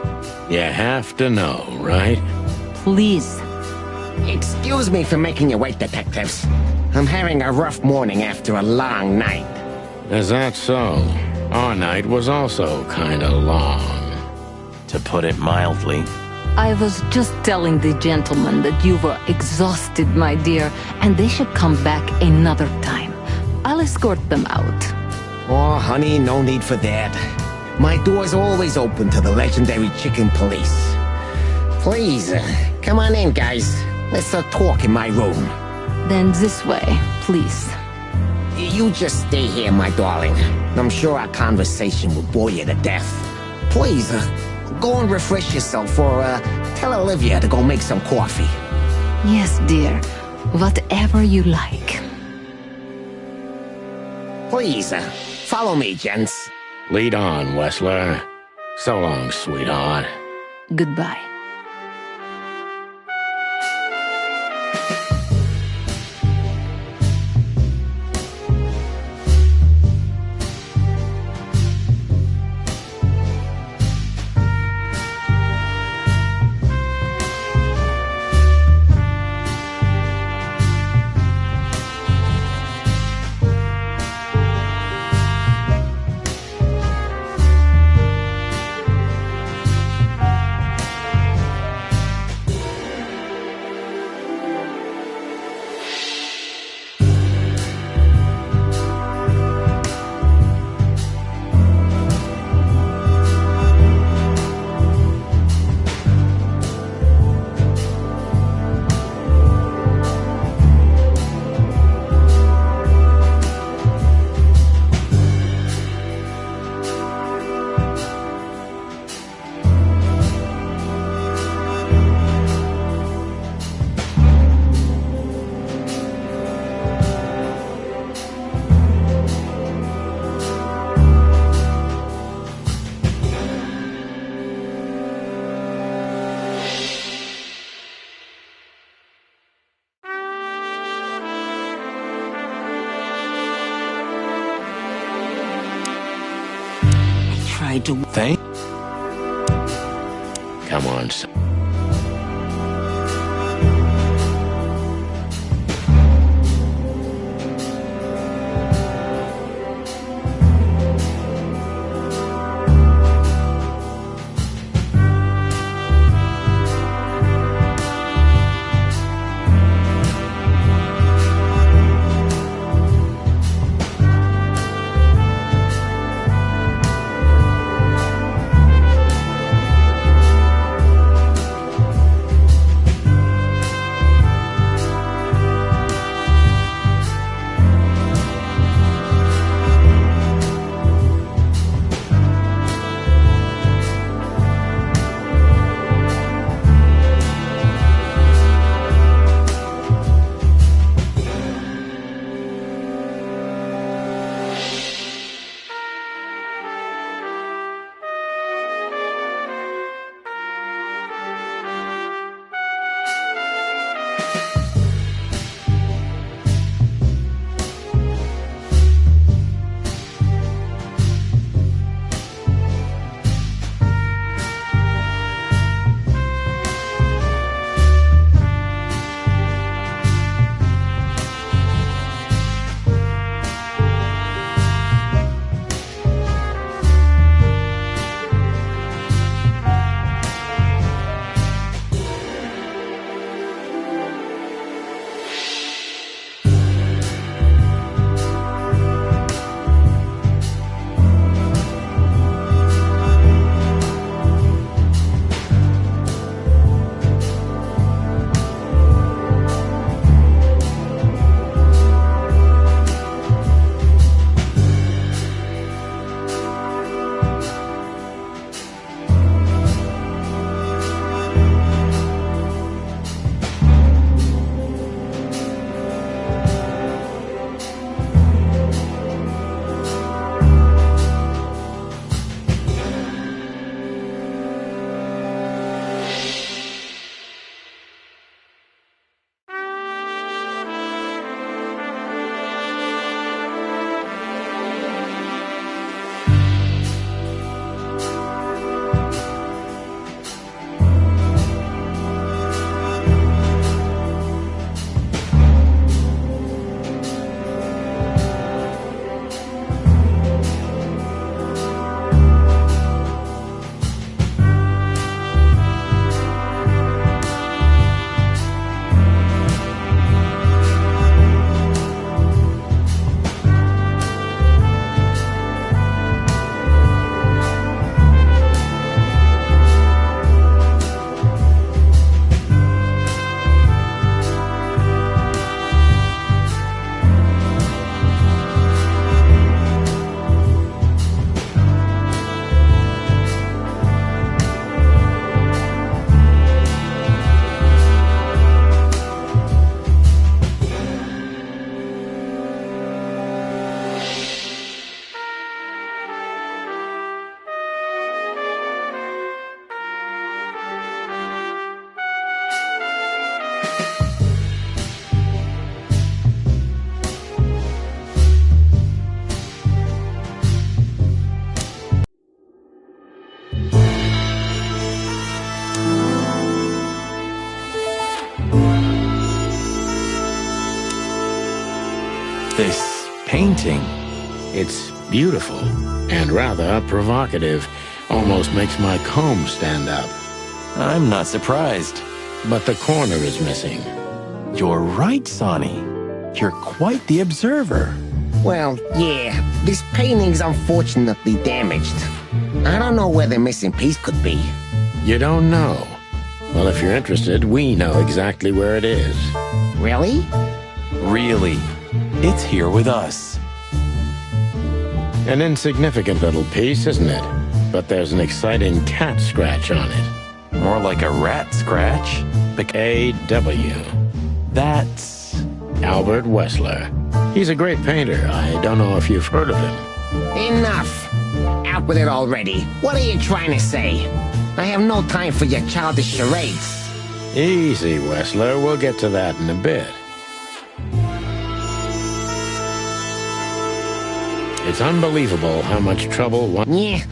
You have to know, right? Please. Excuse me for making you wait, detectives. I'm having a rough morning after a long night. Is that so? Our night was also kinda long. To put it mildly. I was just telling the gentlemen that you were exhausted, my dear, and they should come back another time. I'll escort them out. Oh, honey, no need for that. My door's always open to the legendary chicken police. Please, come on in, guys. Let's talk in my room. Then this way, please. You just stay here, my darling. I'm sure our conversation will bore you to death. Please, go and refresh yourself, or tell Olivia to go make some coffee. Yes, dear. Whatever you like. Please, follow me, gents. Lead on, Wessler. So long, sweetheart. Goodbye. Tried to... Thank... Come on, son. this painting? It's beautiful and rather provocative. Almost makes my comb stand up. I'm not surprised. But the corner is missing. You're right, Sonny. You're quite the observer. Well, yeah, this painting's unfortunately damaged. I don't know where the missing piece could be. You don't know? Well, if you're interested, we know exactly where it is. Really? Really. It's here with us. An insignificant little piece, isn't it? But there's an exciting cat scratch on it. More like a rat scratch. The A.W. That's Albert Wessler. He's a great painter. I don't know if you've heard of him. Enough! Out with it already. What are you trying to say? I have no time for your childish charades. Easy, Wessler. We'll get to that in a bit. It's unbelievable how much trouble one... Yeah,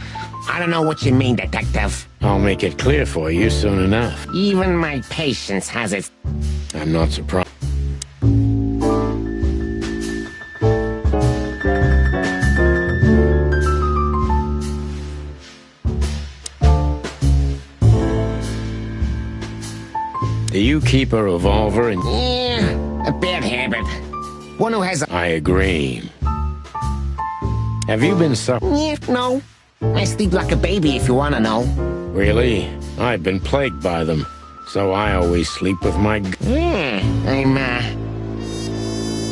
I don't know what you mean, Detective. I'll make it clear for you soon enough. Even my patience has its... I'm not surprised. Do you keep a revolver in... Yeah, a bad habit. One who has a... I agree. Have you been Yeah, no. I sleep like a baby if you want to know. Really? I've been plagued by them, so I always sleep with my... Yeah, I'm,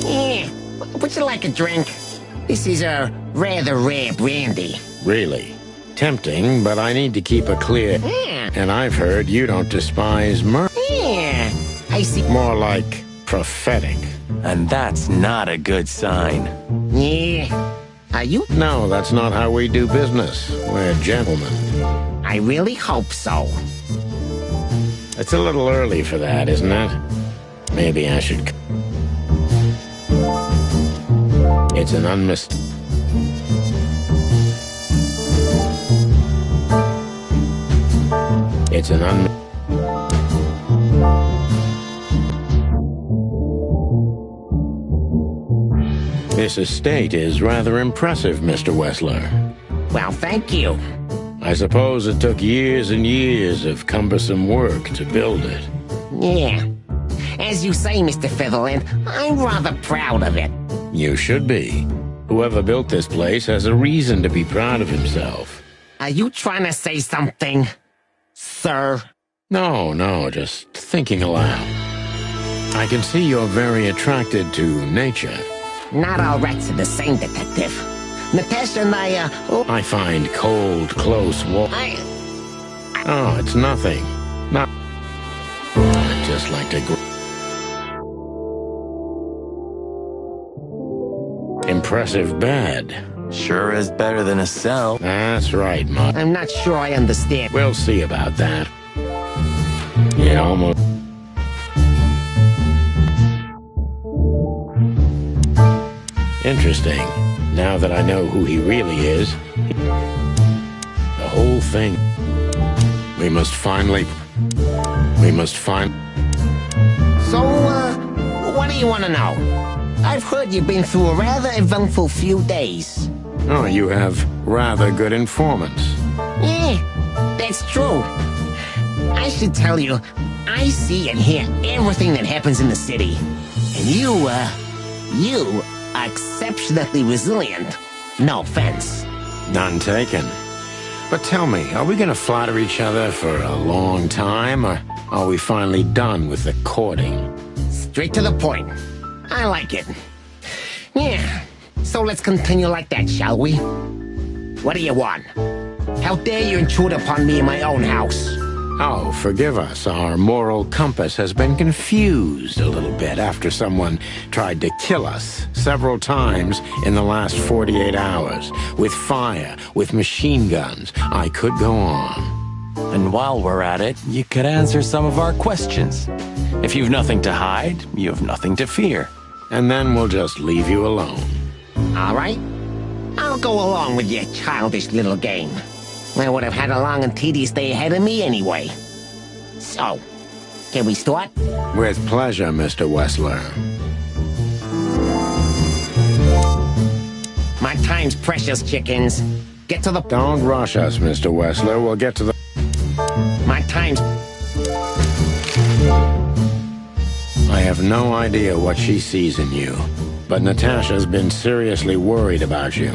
Yeah, would you like a drink? This is a rather rare brandy. Really? Tempting, but I need to keep a clear... Yeah. And I've heard you don't despise murder. Yeah, I see... More like prophetic. And that's not a good sign. Yeah. Are you? No, that's not how we do business. We're gentlemen. I really hope so. It's a little early for that, isn't it? Maybe I should... It's an It's an This estate is rather impressive, Mr. Wessler. Well, thank you. I suppose it took years and years of cumbersome work to build it. Yeah. As you say, Mr. Featherland, I'm rather proud of it. You should be. Whoever built this place has a reason to be proud of himself. Are you trying to say something, sir? No, just thinking aloud. I can see you're very attracted to nature. Not all rats are the same, Detective. Natasha and I, I find cold, close walk... Oh, it's nothing. Not... I'd just like to... Impressive bed. Sure is better than a cell. That's right, Ma. I'm not sure I understand. We'll see about that. It almost... Interesting. Now that I know who he really is, the whole thing... We must find... So, what do you want to know? I've heard you've been through a rather eventful few days. Oh, you have rather good informants. Yeah, that's true. I should tell you, I see and hear everything that happens in the city. And you are exceptionally resilient. No offense. None taken. But tell me, are we going to flatter each other for a long time, or are we finally done with the courting? Straight to the point. I like it. Yeah, so let's continue like that, shall we? What do you want? How dare you intrude upon me in my own house? Oh, forgive us. Our moral compass has been confused a little bit after someone tried to kill us several times in the last 48 hours. With fire, with machine guns. I could go on. And while we're at it, you could answer some of our questions. If you've nothing to hide, you have nothing to fear. And then we'll just leave you alone. All right. I'll go along with your childish little game. I would have had a long and tedious day ahead of me anyway. So, can we start? With pleasure, Mr. Wessler. My time's precious, chickens. Get to the... Don't rush us, Mr. Wessler. We'll get to the... My time's... I have no idea what she sees in you, but Natasha's been seriously worried about you.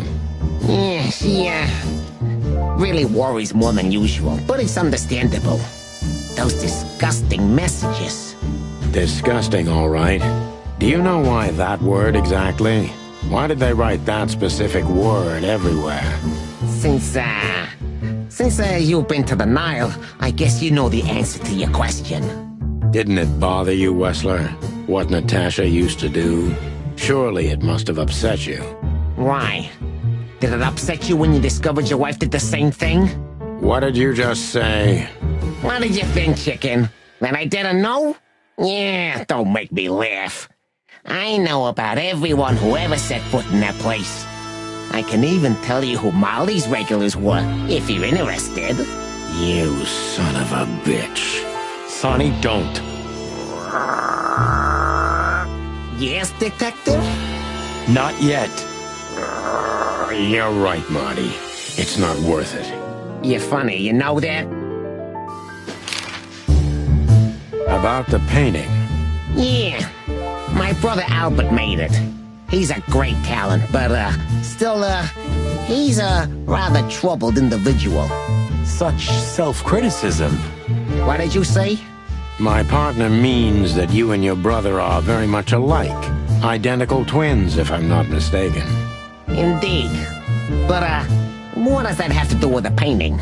Yeah, she, really worries more than usual, but it's understandable. Those disgusting messages. Disgusting, all right. Do you know why that word exactly? Why did they write that specific word everywhere? Since you've been to the Nile, I guess you know the answer to your question. Didn't it bother you, Wessler, what Natasha used to do? Surely it must have upset you. Why? Did it upset you when you discovered your wife did the same thing? What did you just say? What did you think, chicken? That I didn't know? Yeah, don't make me laugh. I know about everyone who ever set foot in that place. I can even tell you who Molly's regulars were, if you're interested. You son of a bitch. Sonny, don't. Yes, detective? Not yet. You're right, Marty. It's not worth it. You're funny, you know that? About the painting. Yeah. My brother Albert made it. He's a great talent, but, still, he's a rather troubled individual. Such self-criticism. What did you say? My partner means that you and your brother are very much alike. Identical twins, if I'm not mistaken. Indeed. But, what does that have to do with the painting?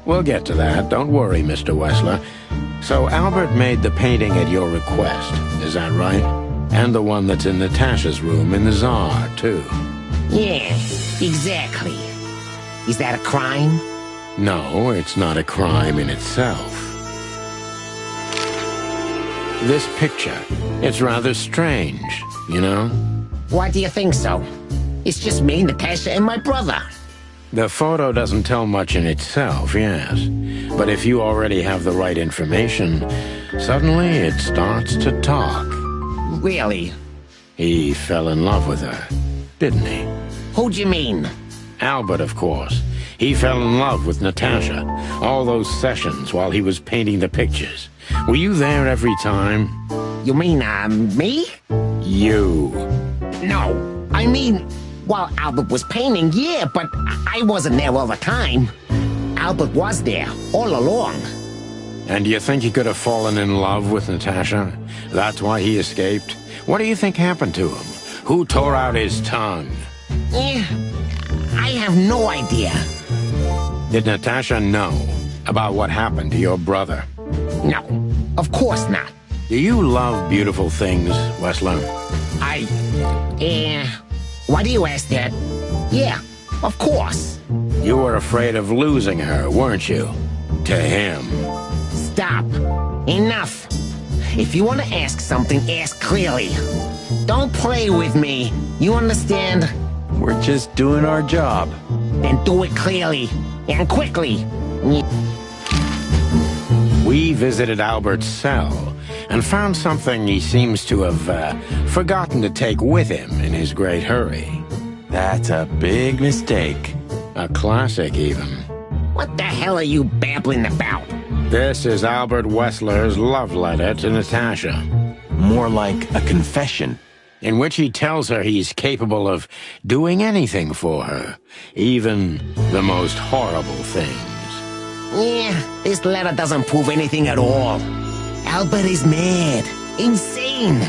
We'll get to that. Don't worry, Mr. Wessler. So Albert made the painting at your request, is that right? And the one that's in Natasha's room in the Tsar, too. Yeah, exactly. Is that a crime? No, it's not a crime in itself. This picture, it's rather strange, you know? Why do you think so? It's just me, Natasha, and my brother. The photo doesn't tell much in itself, yes. But if you already have the right information, suddenly it starts to talk. Really? He fell in love with her, didn't he? Who'd you mean? Albert, of course. He fell in love with Natasha. All those sessions while he was painting the pictures. Were you there every time? You mean, me? You. No, I mean, while Albert was painting, yeah, but I wasn't there all the time. Albert was there, all along. And do you think he could have fallen in love with Natasha? That's why he escaped? What do you think happened to him? Who tore out his tongue? Yeah, I have no idea. Did Natasha know about what happened to your brother? No, of course not. Do you love beautiful things, Wessler? Why do you ask that? Yeah, of course. You were afraid of losing her, weren't you? To him. Stop. Enough. If you want to ask something, ask clearly. Don't play with me. You understand? We're just doing our job. Then do it clearly. And quickly. We visited Albert's cell and found something he seems to have forgotten to take with him in his great hurry. That's a big mistake. A classic, even. What the hell are you babbling about? This is Albert Wessler's love letter to Natasha. More like a confession. In which he tells her he's capable of doing anything for her, even the most horrible things. Yeah, this letter doesn't prove anything at all. Albert is mad, insane.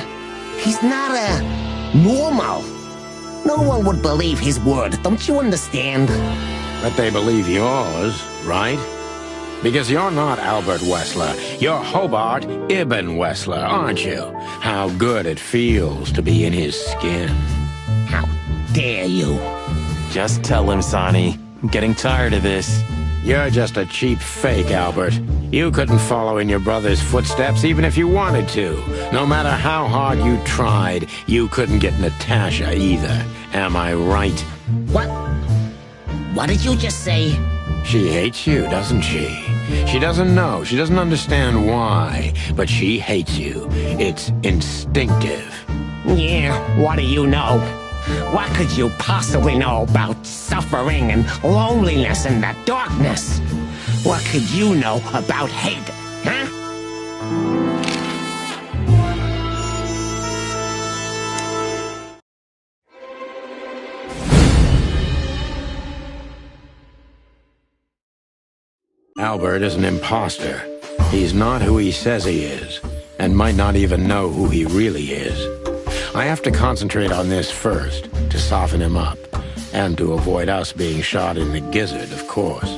He's not normal. No one would believe his word, don't you understand? But they believe yours, right? Because you're not Albert Wessler. You're Hobart Ibn Wessler, aren't you? How good it feels to be in his skin. How dare you? Just tell him, Sonny. I'm getting tired of this. You're just a cheap fake, Albert. You couldn't follow in your brother's footsteps even if you wanted to. No matter how hard you tried, you couldn't get Natasha either. Am I right? What? What did you just say? She hates you, doesn't she? She doesn't know. She doesn't understand why. But she hates you. It's instinctive. Yeah, what do you know? What could you possibly know about suffering and loneliness and the darkness? What could you know about hate, huh? Albert is an imposter. He's not who he says he is, and might not even know who he really is. I have to concentrate on this first, to soften him up, and to avoid us being shot in the gizzard, of course.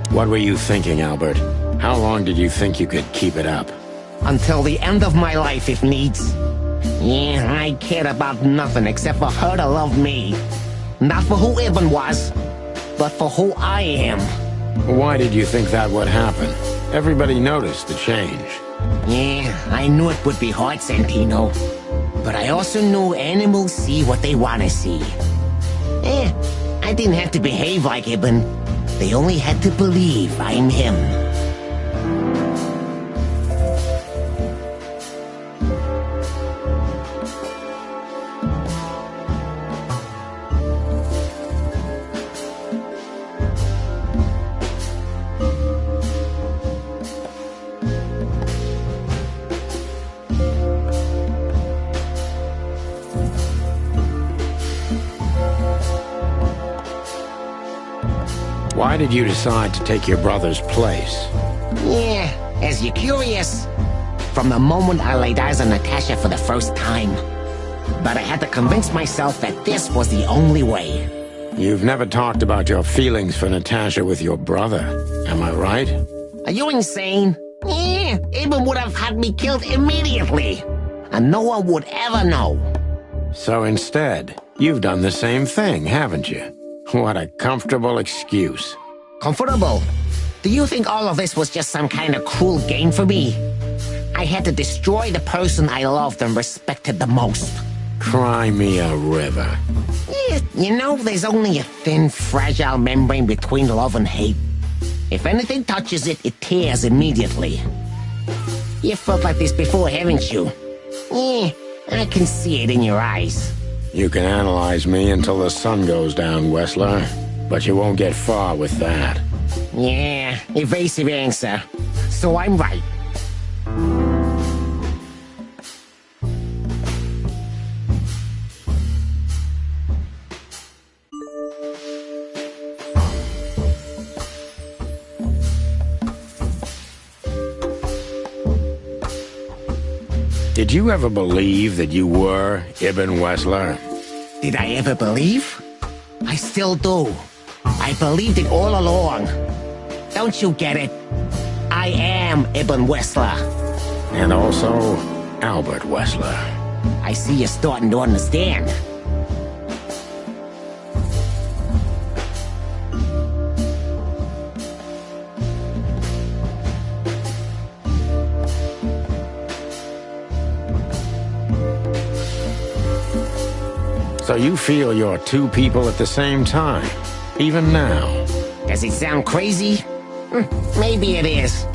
What were you thinking, Albert? How long did you think you could keep it up? Until the end of my life, if needs. Yeah, I cared about nothing except for her to love me. Not for who Ibn was, but for who I am. Why did you think that would happen? Everybody noticed the change. Yeah, I knew it would be hard, Santino. But I also knew animals see what they want to see. I didn't have to behave like Ibn. They only had to believe I'm him. Why did you decide to take your brother's place? Yeah, as you're curious, from the moment I laid eyes on Natasha for the first time. But I had to convince myself that this was the only way. You've never talked about your feelings for Natasha with your brother, am I right? Are you insane? Yeah, Ibn would have had me killed immediately. And no one would ever know. So instead, you've done the same thing, haven't you? What a comfortable excuse. Comfortable? Do you think all of this was just some kind of cruel game for me? I had to destroy the person I loved and respected the most. Cry me a river. Yeah, you know, there's only a thin, fragile membrane between love and hate. If anything touches it, it tears immediately. You felt like this before, haven't you? Yeah, I can see it in your eyes. You can analyze me until the sun goes down, Wessler, but you won't get far with that. Yeah, evasive answer. So I'm right. Did you ever believe that you were Ibn Wessler? Did I ever believe? I still do. I believed it all along. Don't you get it? I am Ibn Wessler. And also, Albert Wessler. I see you're starting to understand. So you feel you're two people at the same time, even now? Does it sound crazy? Maybe it is.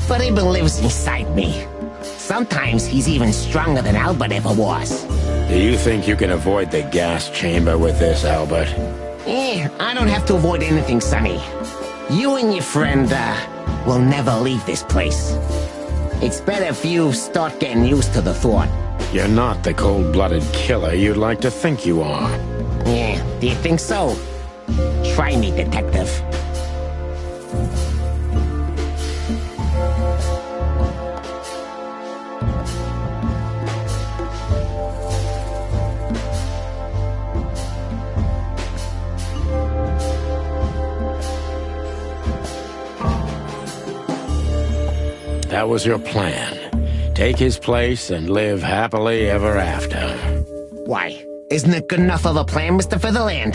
But Ibn lives inside me. Sometimes he's even stronger than Albert ever was. Do you think you can avoid the gas chamber with this, Albert? I don't have to avoid anything, Sonny. You and your friend, will never leave this place. It's better if you start getting used to the thought. You're not the cold-blooded killer you'd like to think you are. Yeah, do you think so? Try me, detective. That was your plan. Take his place and live happily ever after. Why? Isn't it good enough of a plan, Mr. Featherland?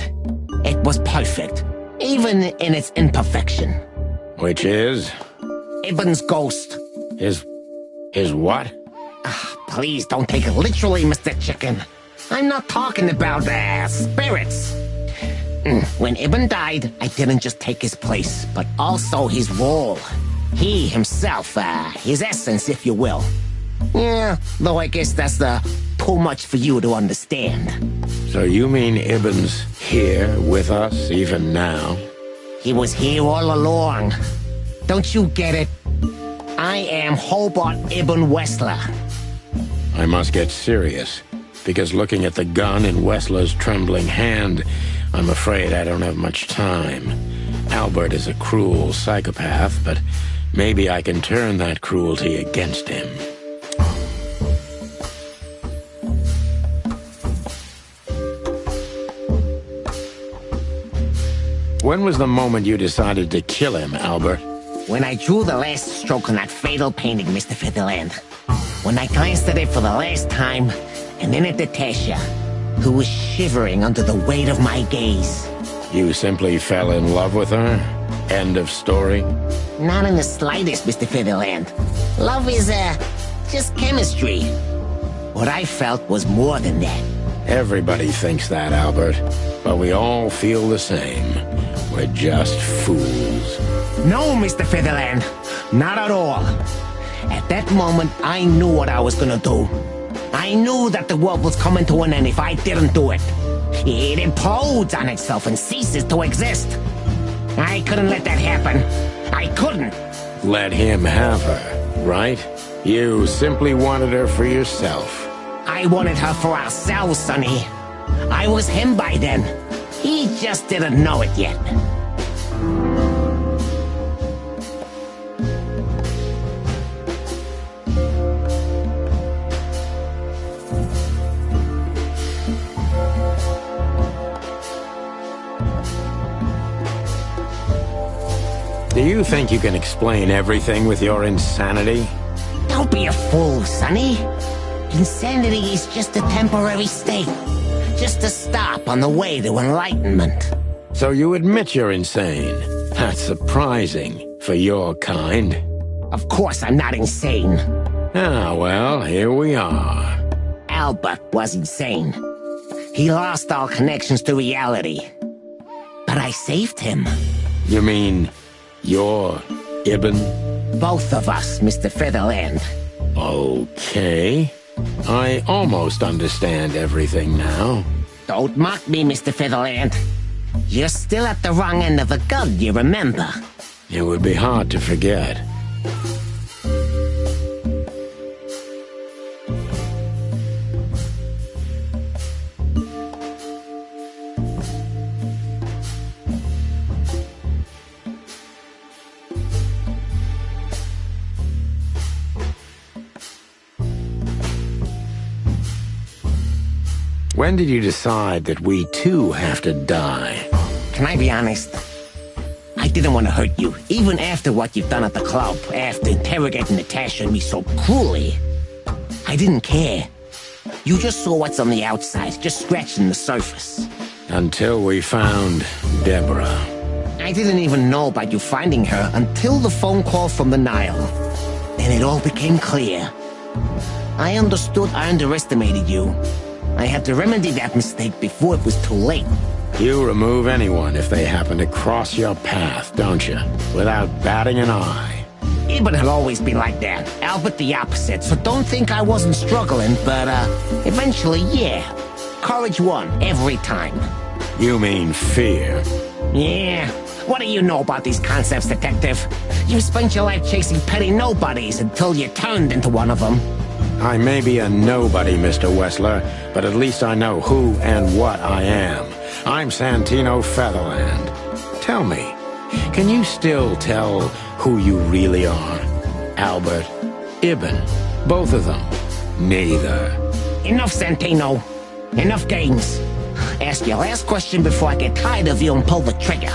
It was perfect, even in its imperfection. Which is? Ibn's ghost. His what? Please don't take it literally, Mr. Chicken. I'm not talking about, spirits. When Ibn died, I didn't just take his place, but also his role. He himself, his essence, if you will. Yeah, though I guess that's too much for you to understand. So you mean Ibn's here with us even now? He was here all along. Don't you get it? I am Hobart Ibn Wessler. I must get serious, because looking at the gun in Wessler's trembling hand, I'm afraid I don't have much time. Albert is a cruel psychopath, but maybe I can turn that cruelty against him. When was the moment you decided to kill him, Albert? When I drew the last stroke on that fatal painting, Mr. Featherland. When I glanced at it for the last time, and then at Natasha, who was shivering under the weight of my gaze. You simply fell in love with her? End of story? Not in the slightest, Mr. Featherland. Love is, just chemistry. What I felt was more than that. Everybody thinks that, Albert. But we all feel the same. We're just fools. No, Mr. Featherland. Not at all. At that moment, I knew what I was gonna do. I knew that the world was coming to an end if I didn't do it. It implodes on itself and ceases to exist. I couldn't let that happen. I couldn't. Let him have her, right? You simply wanted her for yourself. I wanted her for ourselves, Sonny. I was him by then. He just didn't know it yet. Do you think you can explain everything with your insanity? Don't be a fool, Sonny. Insanity is just a temporary state. Just a stop on the way to enlightenment. So you admit you're insane. That's surprising for your kind. Of course I'm not insane. Ah, well, here we are. Albert was insane. He lost all connections to reality. But I saved him. You mean you're Ibn? Both of us, Mr. Featherland. Okay. I almost understand everything now. Don't mock me, Mr. Featherland. You're still at the wrong end of the gun, you remember? It would be hard to forget. When did you decide that we too have to die? Can I be honest? I didn't want to hurt you, even after what you've done at the club, after interrogating Natasha and me so cruelly. I didn't care. You just saw what's on the outside, just scratching the surface. Until we found Deborah. I didn't even know about you finding her until the phone call from the Nile. Then it all became clear. I understood I underestimated you. I had to remedy that mistake before it was too late. You remove anyone if they happen to cross your path, don't you? Without batting an eye. Ibn had always been like that. Albert the opposite, so don't think I wasn't struggling, but, eventually, yeah. Courage won, every time. You mean fear? Yeah. What do you know about these concepts, detective? You spent your life chasing petty nobodies until you turned into one of them. I may be a nobody, Mr. Wessler, but at least I know who and what I am. I'm Santino Featherland. Tell me, can you still tell who you really are? Albert, Ibn, both of them? Neither. Enough, Santino. Enough games. Ask your last question before I get tired of you and pull the trigger.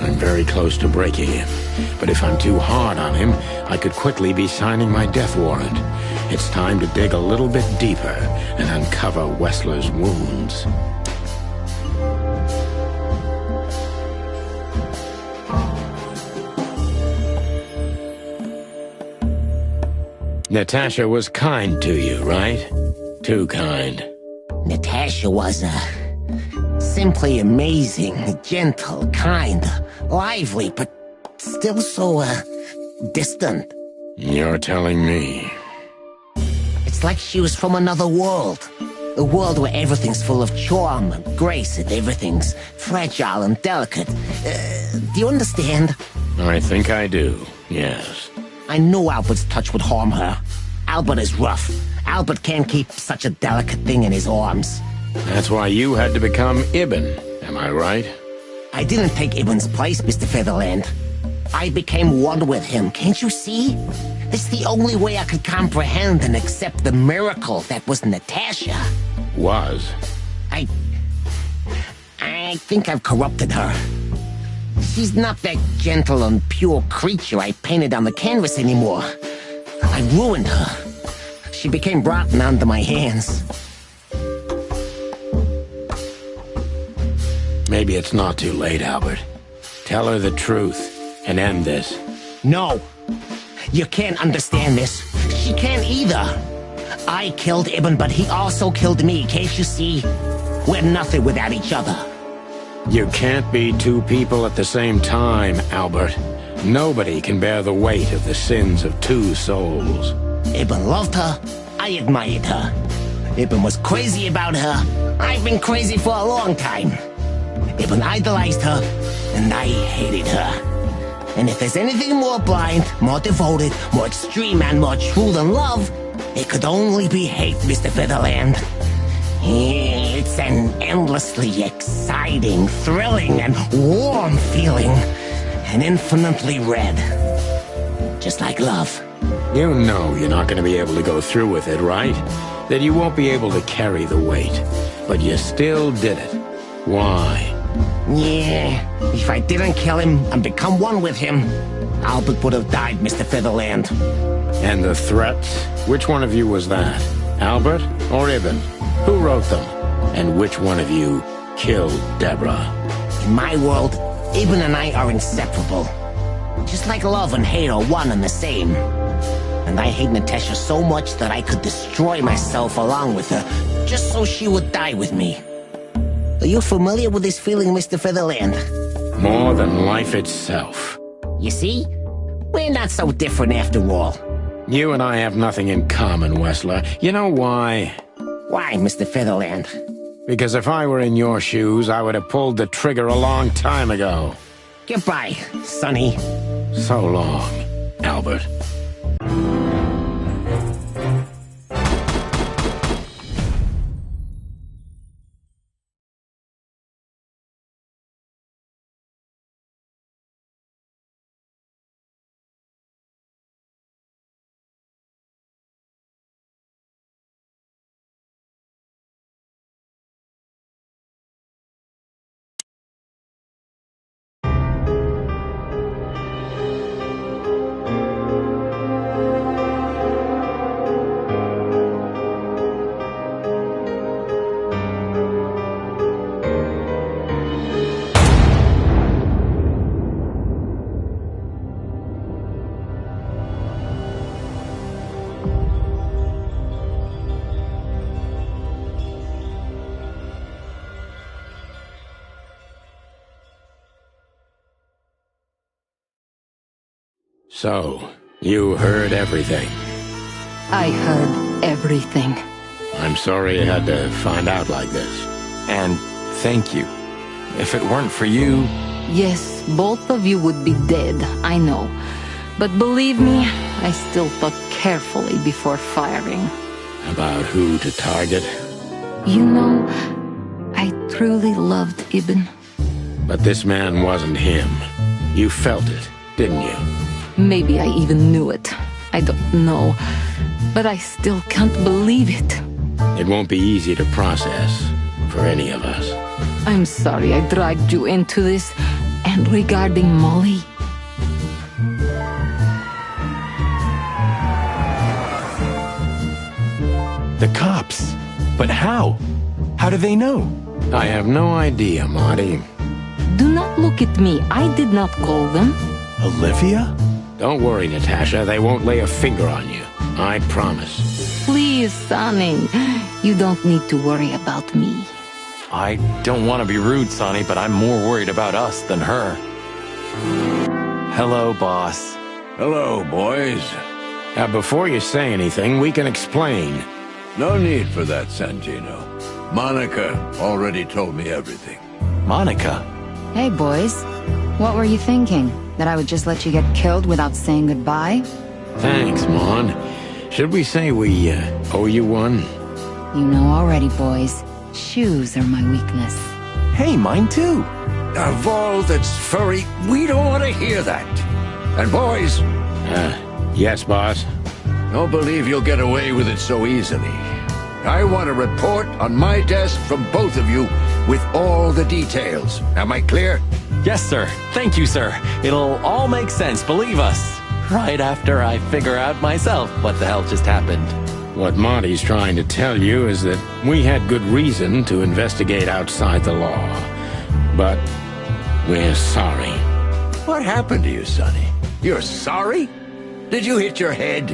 I'm very close to breaking him, but if I'm too hard on him, I could quickly be signing my death warrant. It's time to dig a little bit deeper and uncover Wessler's wounds. Natasha was kind to you, right? Too kind. Natasha was, Simply amazing, gentle, kind, lively, but still so, distant. You're telling me. It's like she was from another world. A world where everything's full of charm and grace and everything's fragile and delicate. Do you understand? I think I do, yes. I know Albert's touch would harm her. Albert is rough. Albert can't keep such a delicate thing in his arms. That's why you had to become Ibn, am I right? I didn't take Ibn's place, Mr. Featherland. I became one with him, can't you see? It's the only way I could comprehend and accept the miracle that was Natasha. Was? I think I've corrupted her. She's not that gentle and pure creature I painted on the canvas anymore. I ruined her. She became rotten under my hands. Maybe it's not too late, Albert. Tell her the truth and end this. No. You can't understand this. She can't either. I killed Ibn, but he also killed me, can't you see? We're nothing without each other. You can't be two people at the same time, Albert. Nobody can bear the weight of the sins of two souls. Ibn loved her. I admired her. Ibn was crazy about her. I've been crazy for a long time. Ibn idolized her, and I hated her. And if there's anything more blind, more devoted, more extreme, and more true than love, it could only be hate, Mr. Featherland. It's an endlessly exciting, thrilling, and warm feeling. And infinitely red. Just like love. You know you're not going to be able to go through with it, right? That you won't be able to carry the weight. But you still did it. Why? Yeah, if I didn't kill him and become one with him, Albert would have died, Mr. Featherland. And the threats? Which one of you was that? Albert or Ibn? Who wrote them? And which one of you killed Deborah? In my world, Ibn and I are inseparable. Just like love and hate are one and the same. And I hate Natasha so much that I could destroy myself along with her, just so she would die with me. Are you familiar with this feeling, Mr. Featherland? More than life itself. You see? We're not so different after all. You and I have nothing in common, Wessler. You know why? Why, Mr. Featherland? Because if I were in your shoes, I would have pulled the trigger a long time ago. Goodbye, Sonny. So long, Albert. So, you heard everything? I heard everything. I'm sorry you had to find out like this. And thank you. If it weren't for you... Yes, both of you would be dead, I know. But believe me, I still thought carefully before firing. About who to target? You know, I truly loved Ibn. But this man wasn't him. You felt it, didn't you? Maybe I even knew it. I don't know. But I still can't believe it. It won't be easy to process for any of us. I'm sorry I dragged you into this. And regarding Molly... The cops. But how? How do they know? I have no idea, Marty. Do not look at me. I did not call them. Olivia? Don't worry, Natasha. They won't lay a finger on you. I promise. Please, Sonny. You don't need to worry about me. I don't want to be rude, Sonny, but I'm more worried about us than her. Hello, boss. Hello, boys. Now, before you say anything, we can explain. No need for that, Santino. Monica already told me everything. Monica? Hey, boys. What were you thinking? That I would just let you get killed without saying goodbye? Thanks, Mon. Should we say we owe you one? You know already, boys. Shoes are my weakness. Hey, mine too. Of all that's furry, we don't want to hear that. And boys... Yes, boss? Don't believe you'll get away with it so easily. I want a report on my desk from both of you with all the details. Am I clear? Yes, sir. Thank you, sir. It'll all make sense, believe us. Right after I figure out myself what the hell just happened. What Monty's trying to tell you is that we had good reason to investigate outside the law. But we're sorry. What happened to you, Sonny? You're sorry? Did you hit your head?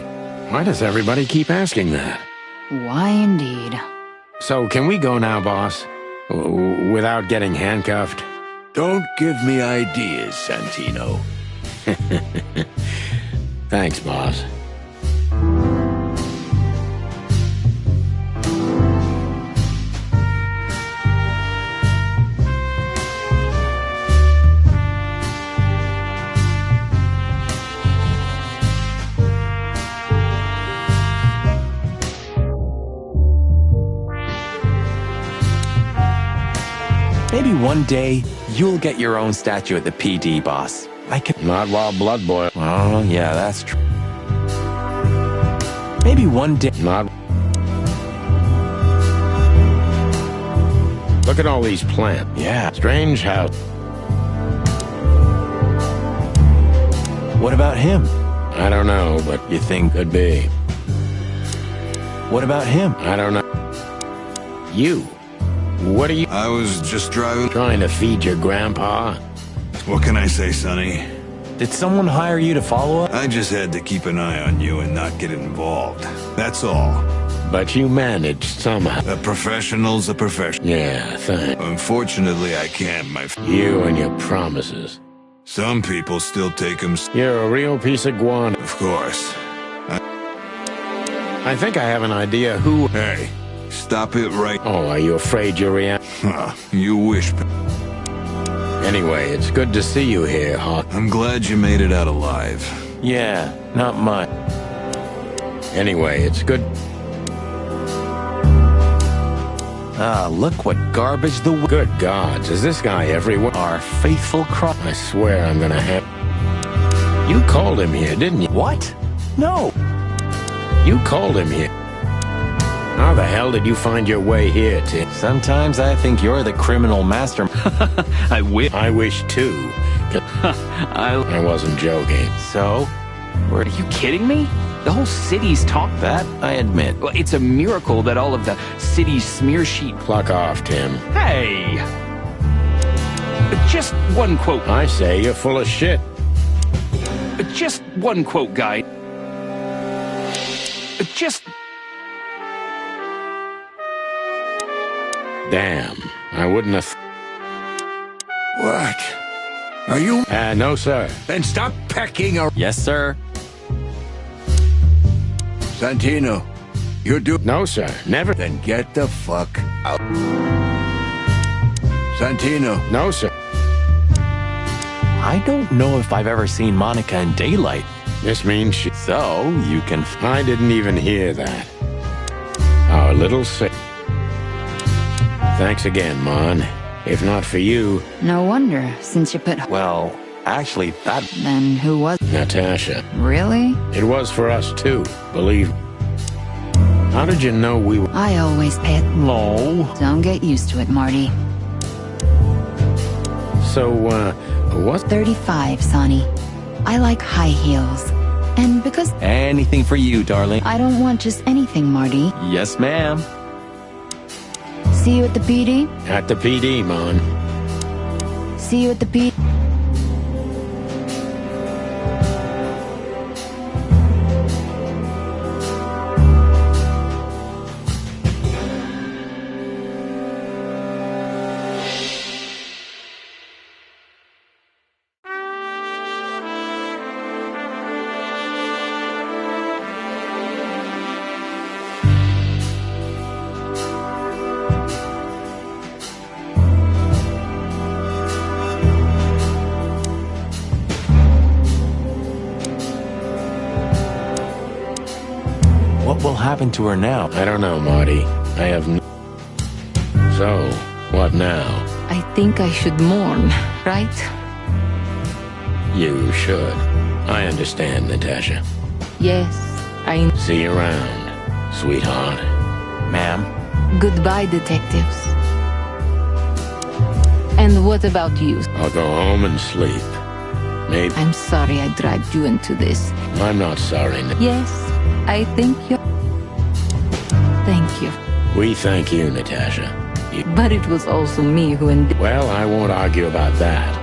Why does everybody keep asking that? Why indeed. So can we go now, boss? Without getting handcuffed? Don't give me ideas, Santino. Thanks, boss. Maybe one day, you'll get your own statue at the PD, boss. I can... Not while blood boils. Oh, yeah, that's true. Maybe one day... Not... Look at all these plants. Yeah. Strange how... What about him? I don't know, but you think could be. What about him? I don't know. You. What are you... I was just driving... Trying to feed your grandpa? What can I say, Sonny? Did someone hire you to follow up? I just had to keep an eye on you and not get involved. That's all. But you managed somehow. A professional's a professional. Yeah, thanks. Unfortunately, I can't, You and your promises. Some people still take them... You're a real piece of guano. Of course. I think I have an idea who... Hey, stop it right... Oh, are you afraid you'll react? You wish... Anyway, it's good to see you here, Hawk. I'm glad you made it out alive. Yeah, not much. Anyway, it's good... Ah, look what garbage the... Good gods, is this guy everywhere? Our faithful cross... I swear I'm gonna have... You called him here, didn't you? What? No. You called him here. How the hell did you find your way here, Tim? Sometimes I think you're the criminal master. I wish too. I wasn't joking. So? Are you kidding me? The whole city's talk... That, I admit. Well, it's a miracle that all of the city's smear sheet... Pluck off, Tim. Hey! Just one quote. I say you're full of shit. Just one quote, guy. Just... Damn, I wouldn't have... What? Are you... No, sir. Then stop pecking around. Yes, sir. Santino, you do... No, sir, never. Then get the fuck out. Santino. No, sir. I don't know if I've ever seen Monica in daylight. This means she... So, you can... I didn't even hear that. Our little sick... Thanks again, Mon. If not for you... No wonder, since you put... Well, actually, that... Then who was... Natasha. Really? It was for us, too, believe me. How did you know we were... I always pay it... No. Don't get used to it, Marty. So, what? 35, Sonny. I like high heels. And because... Anything for you, darling. I don't want just anything, Marty. Yes, ma'am. See you at the PD? At the PD, Mon. See you at the PD. happen to her now? I don't know, Marty. I have no... So, what now? I think I should mourn, right? You should. I understand, Natasha. Yes, I... See you around, sweetheart. Ma'am? Goodbye, detectives. And what about you? I'll go home and sleep. Maybe... I'm sorry I dragged you into this. I'm not sorry. Yes, I think you... Thank you. We thank you, Natasha. But it was also me who... Well, I won't argue about that.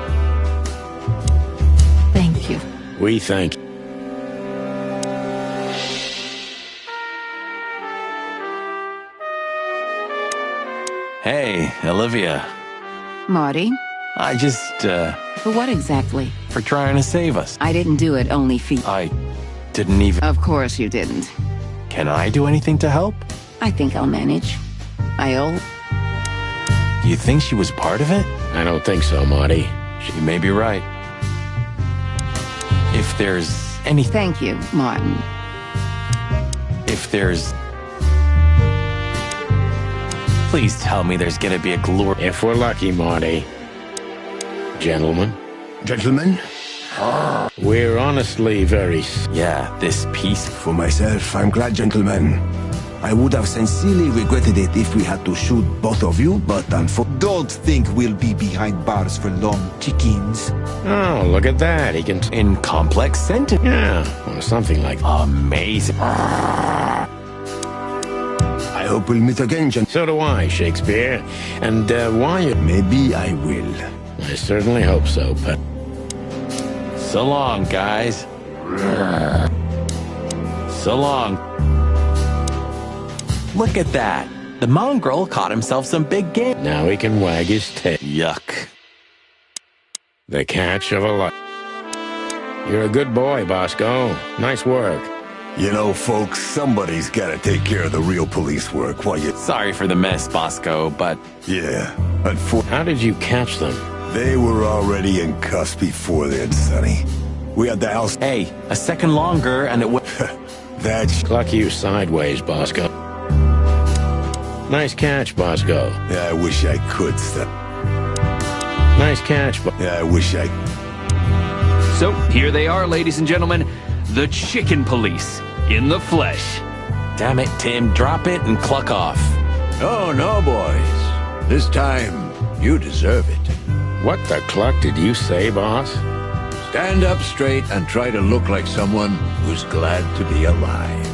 Thank you. We thank you. Hey, Olivia. Marty? I just, For what exactly? for trying to save us. I didn't do it, only feet. I didn't even... Of course you didn't. Can I do anything to help? I think I'll manage. I'll... Do you think she was part of it? I don't think so, Marty. She may be right. If there's any... Thank you, Martin. If there's... Please tell me there's gonna be a glory... If we're lucky, Marty. Gentlemen. Gentlemen? We're honestly very... Yeah, this piece... For myself, I'm glad, gentlemen. I would have sincerely regretted it if we had to shoot both of you, but unfortunately... Don't think we'll be behind bars for long, chickens. Oh, look at that. He can... In complex sentence. Yeah, or something like... Amazing. I hope we'll meet again, gentlemen. So do I, Shakespeare. And, why... Maybe I will. I certainly hope so, but... So long, guys. So long. Look at that. The mongrel caught himself some big game. Now he can wag his tail. Yuck. The catch of a life. You're a good boy, Bosco. Nice work. You know, folks, somebody's gotta take care of the real police work while you... Sorry for the mess, Bosco, but... Yeah, How did you catch them? They were already in cuffs before then, Sonny. We had the house... Hey, a second longer and it would... That's... Cluck you sideways, Bosco. Nice catch, Bosco. Yeah, I wish I could, son. Nice catch, Yeah, I wish I... So, here they are, ladies and gentlemen. The Chicken Police. In the flesh. Damn it, Tim. Drop it and cluck off. Oh, no, boys. This time, you deserve it. What the cluck did you say, boss? Stand up straight and try to look like someone who's glad to be alive.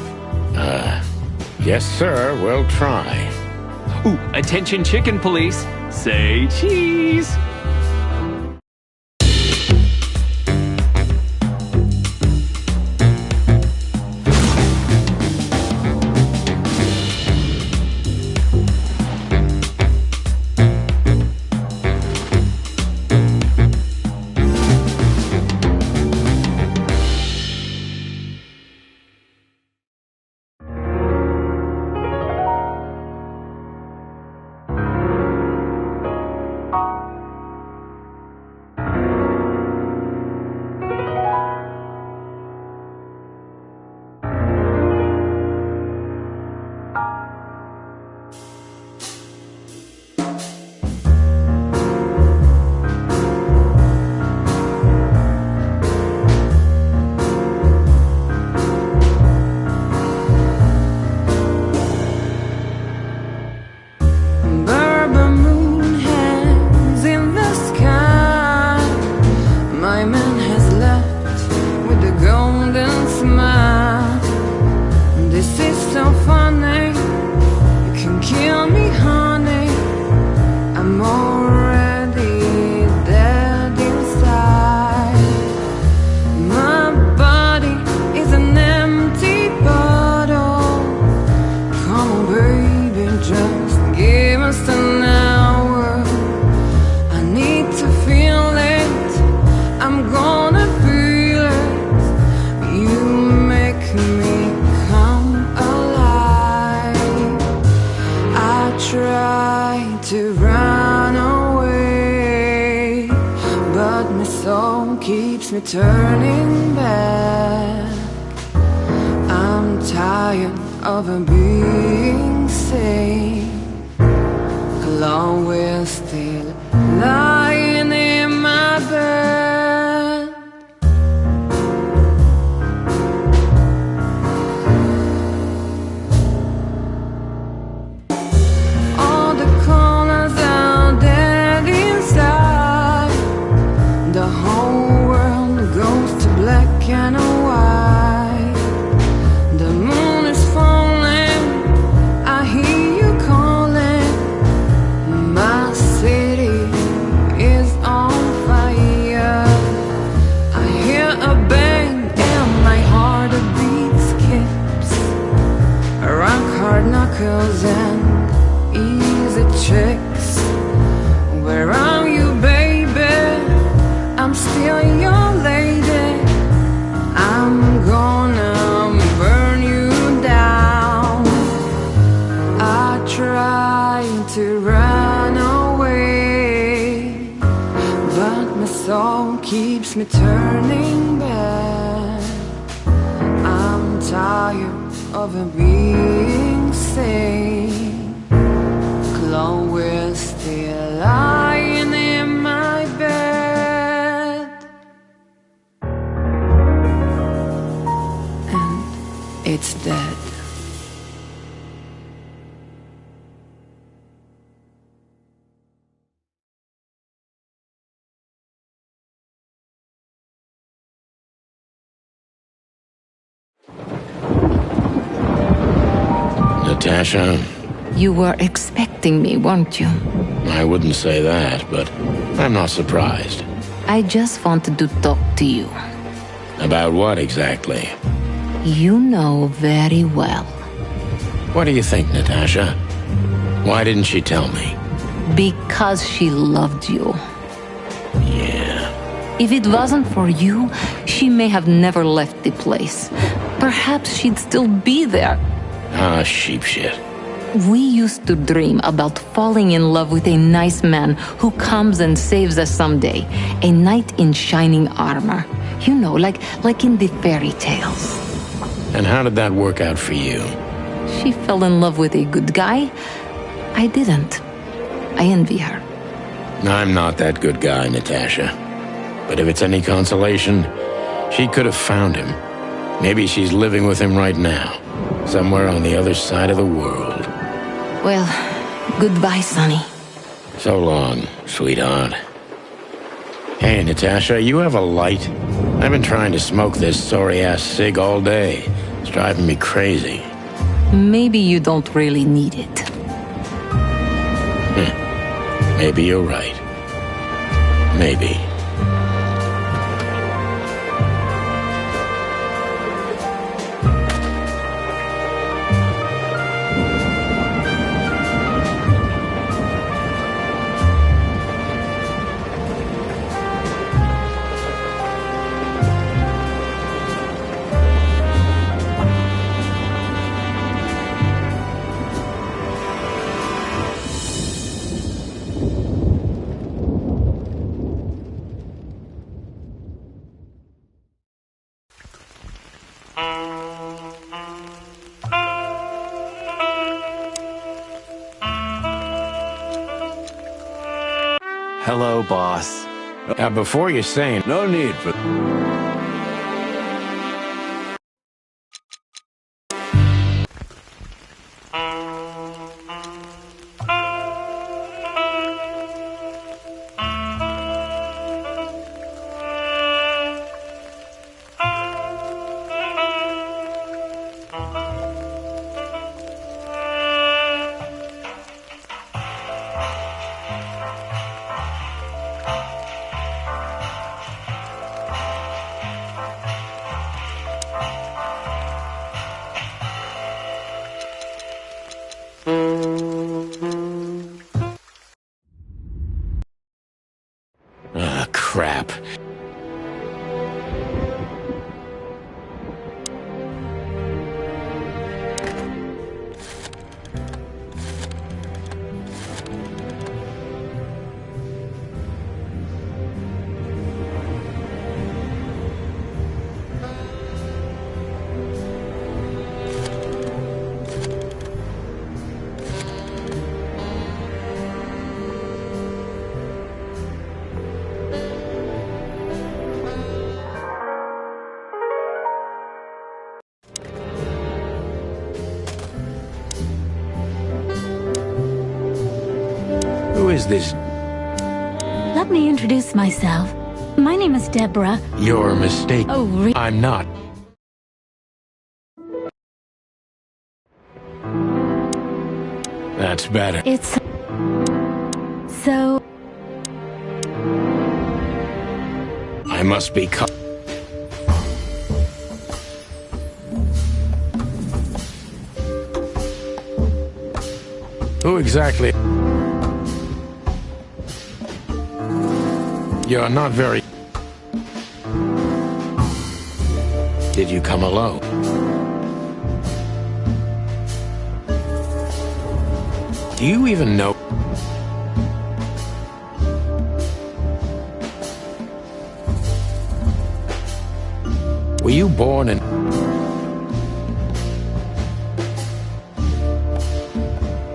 Yes, sir. We'll try. Ooh, attention Chicken Police. Say cheese. keeps me turning back. I'm tired of being sane. Alone, we're still lying in my bed. All the colors are dead inside. The whole world goes to black and white. The moon is falling, I hear you calling. My city is on fire. I hear a bang and my heart beat skips. Rock hard knuckles and easy checks. Where are you, baby? I'm still your lady. I'm gonna burn you down. I try to run away, but my soul keeps me turning back. I'm tired of being sane. We're still lying in my bed, and it's dead. Natasha? You were expecting me, weren't you? I wouldn't say that, but I'm not surprised. I just wanted to talk to you. About what exactly? You know very well. What do you think, Natasha? Why didn't she tell me? Because she loved you. Yeah. If it wasn't for you, she may have never left the place. Perhaps she'd still be there. Ah, sheep shit. We used to dream about falling in love with a nice man who comes and saves us someday. A knight in shining armor. You know, like in the fairy tales. And how did that work out for you? She fell in love with a good guy. I didn't. I envy her. I'm not that good guy, Natasha. But if it's any consolation, she could have found him. Maybe she's living with him right now, somewhere on the other side of the world. Well, goodbye, Sonny. So long, sweetheart. Hey, Natasha, you have a light? I've been trying to smoke this sorry-ass cig all day. It's driving me crazy. Maybe you don't really need it. Maybe you're right. Maybe. Hello, boss. Before you say it, No need for... Ah, crap. is this? Let me introduce myself. My name is Deborah. You're mistaken. Oh, really? I'm not. That's better. It's... So... I must be Who exactly? You're not very... Did you come alone? Do you even know? Were you born in...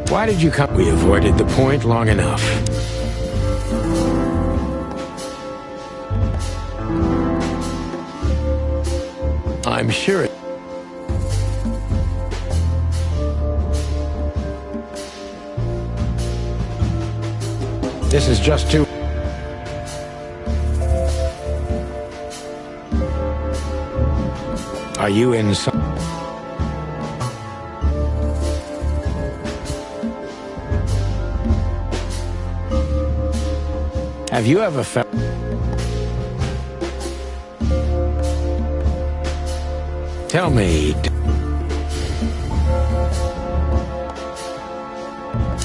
Why did you come? We avoided the point long enough. I'm sure it... This is just too... Are you in some... Have you ever felt... Tell me...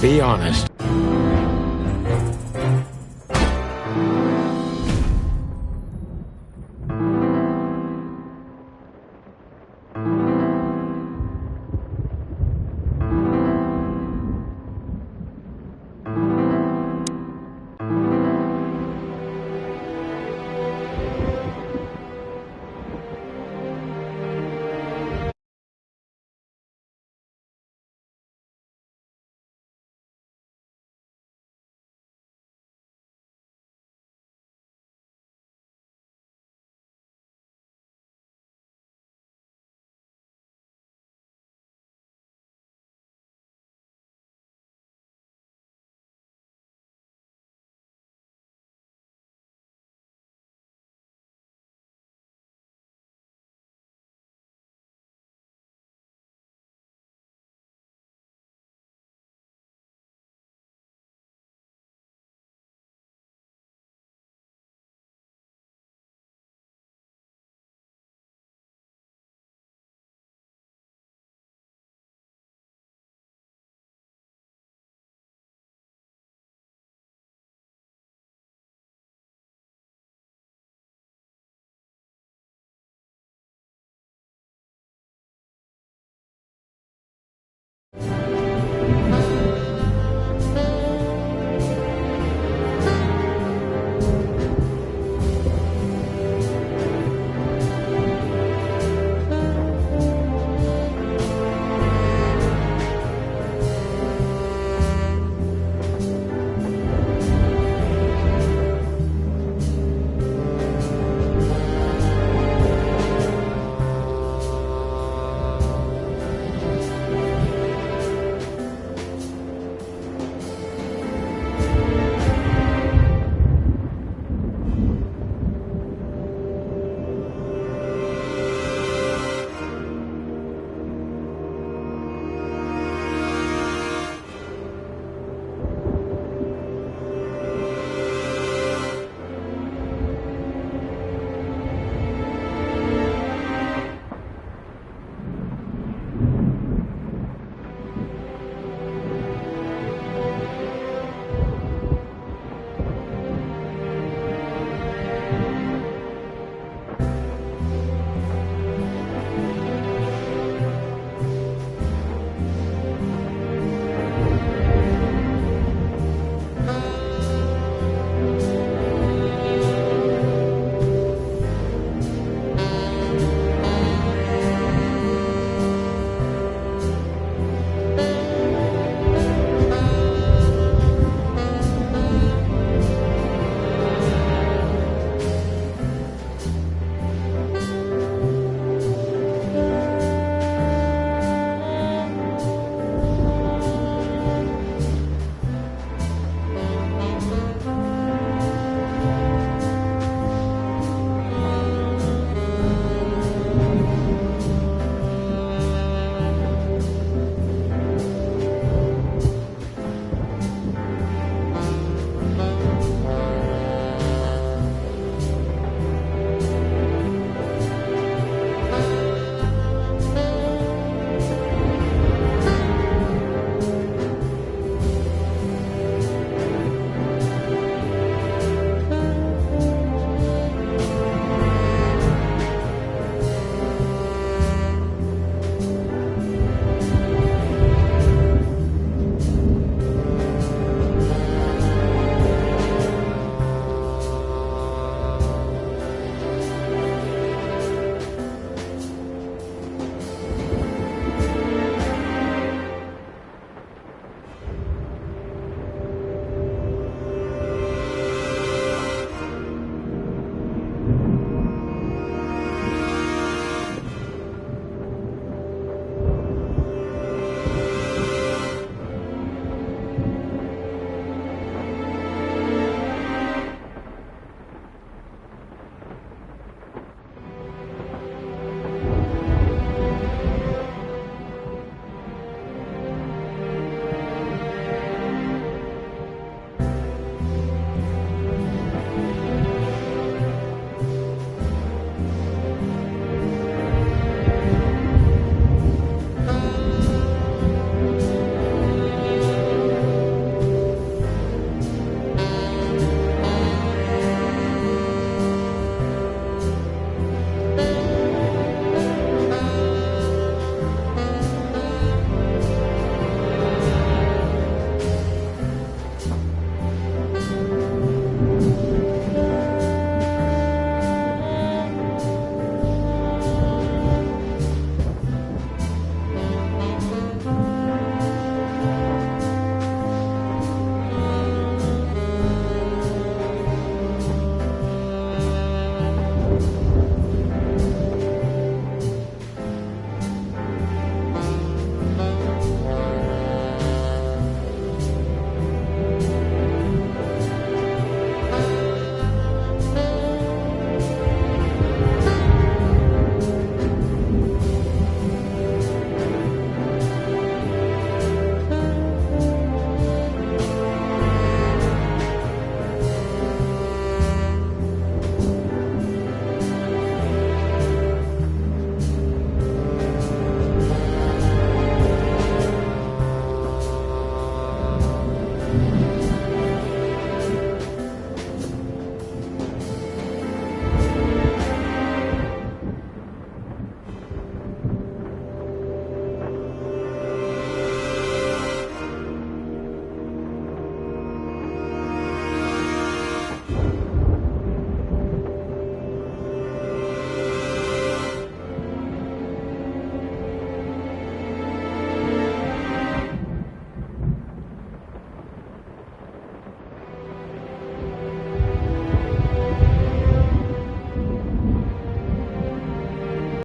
Be honest.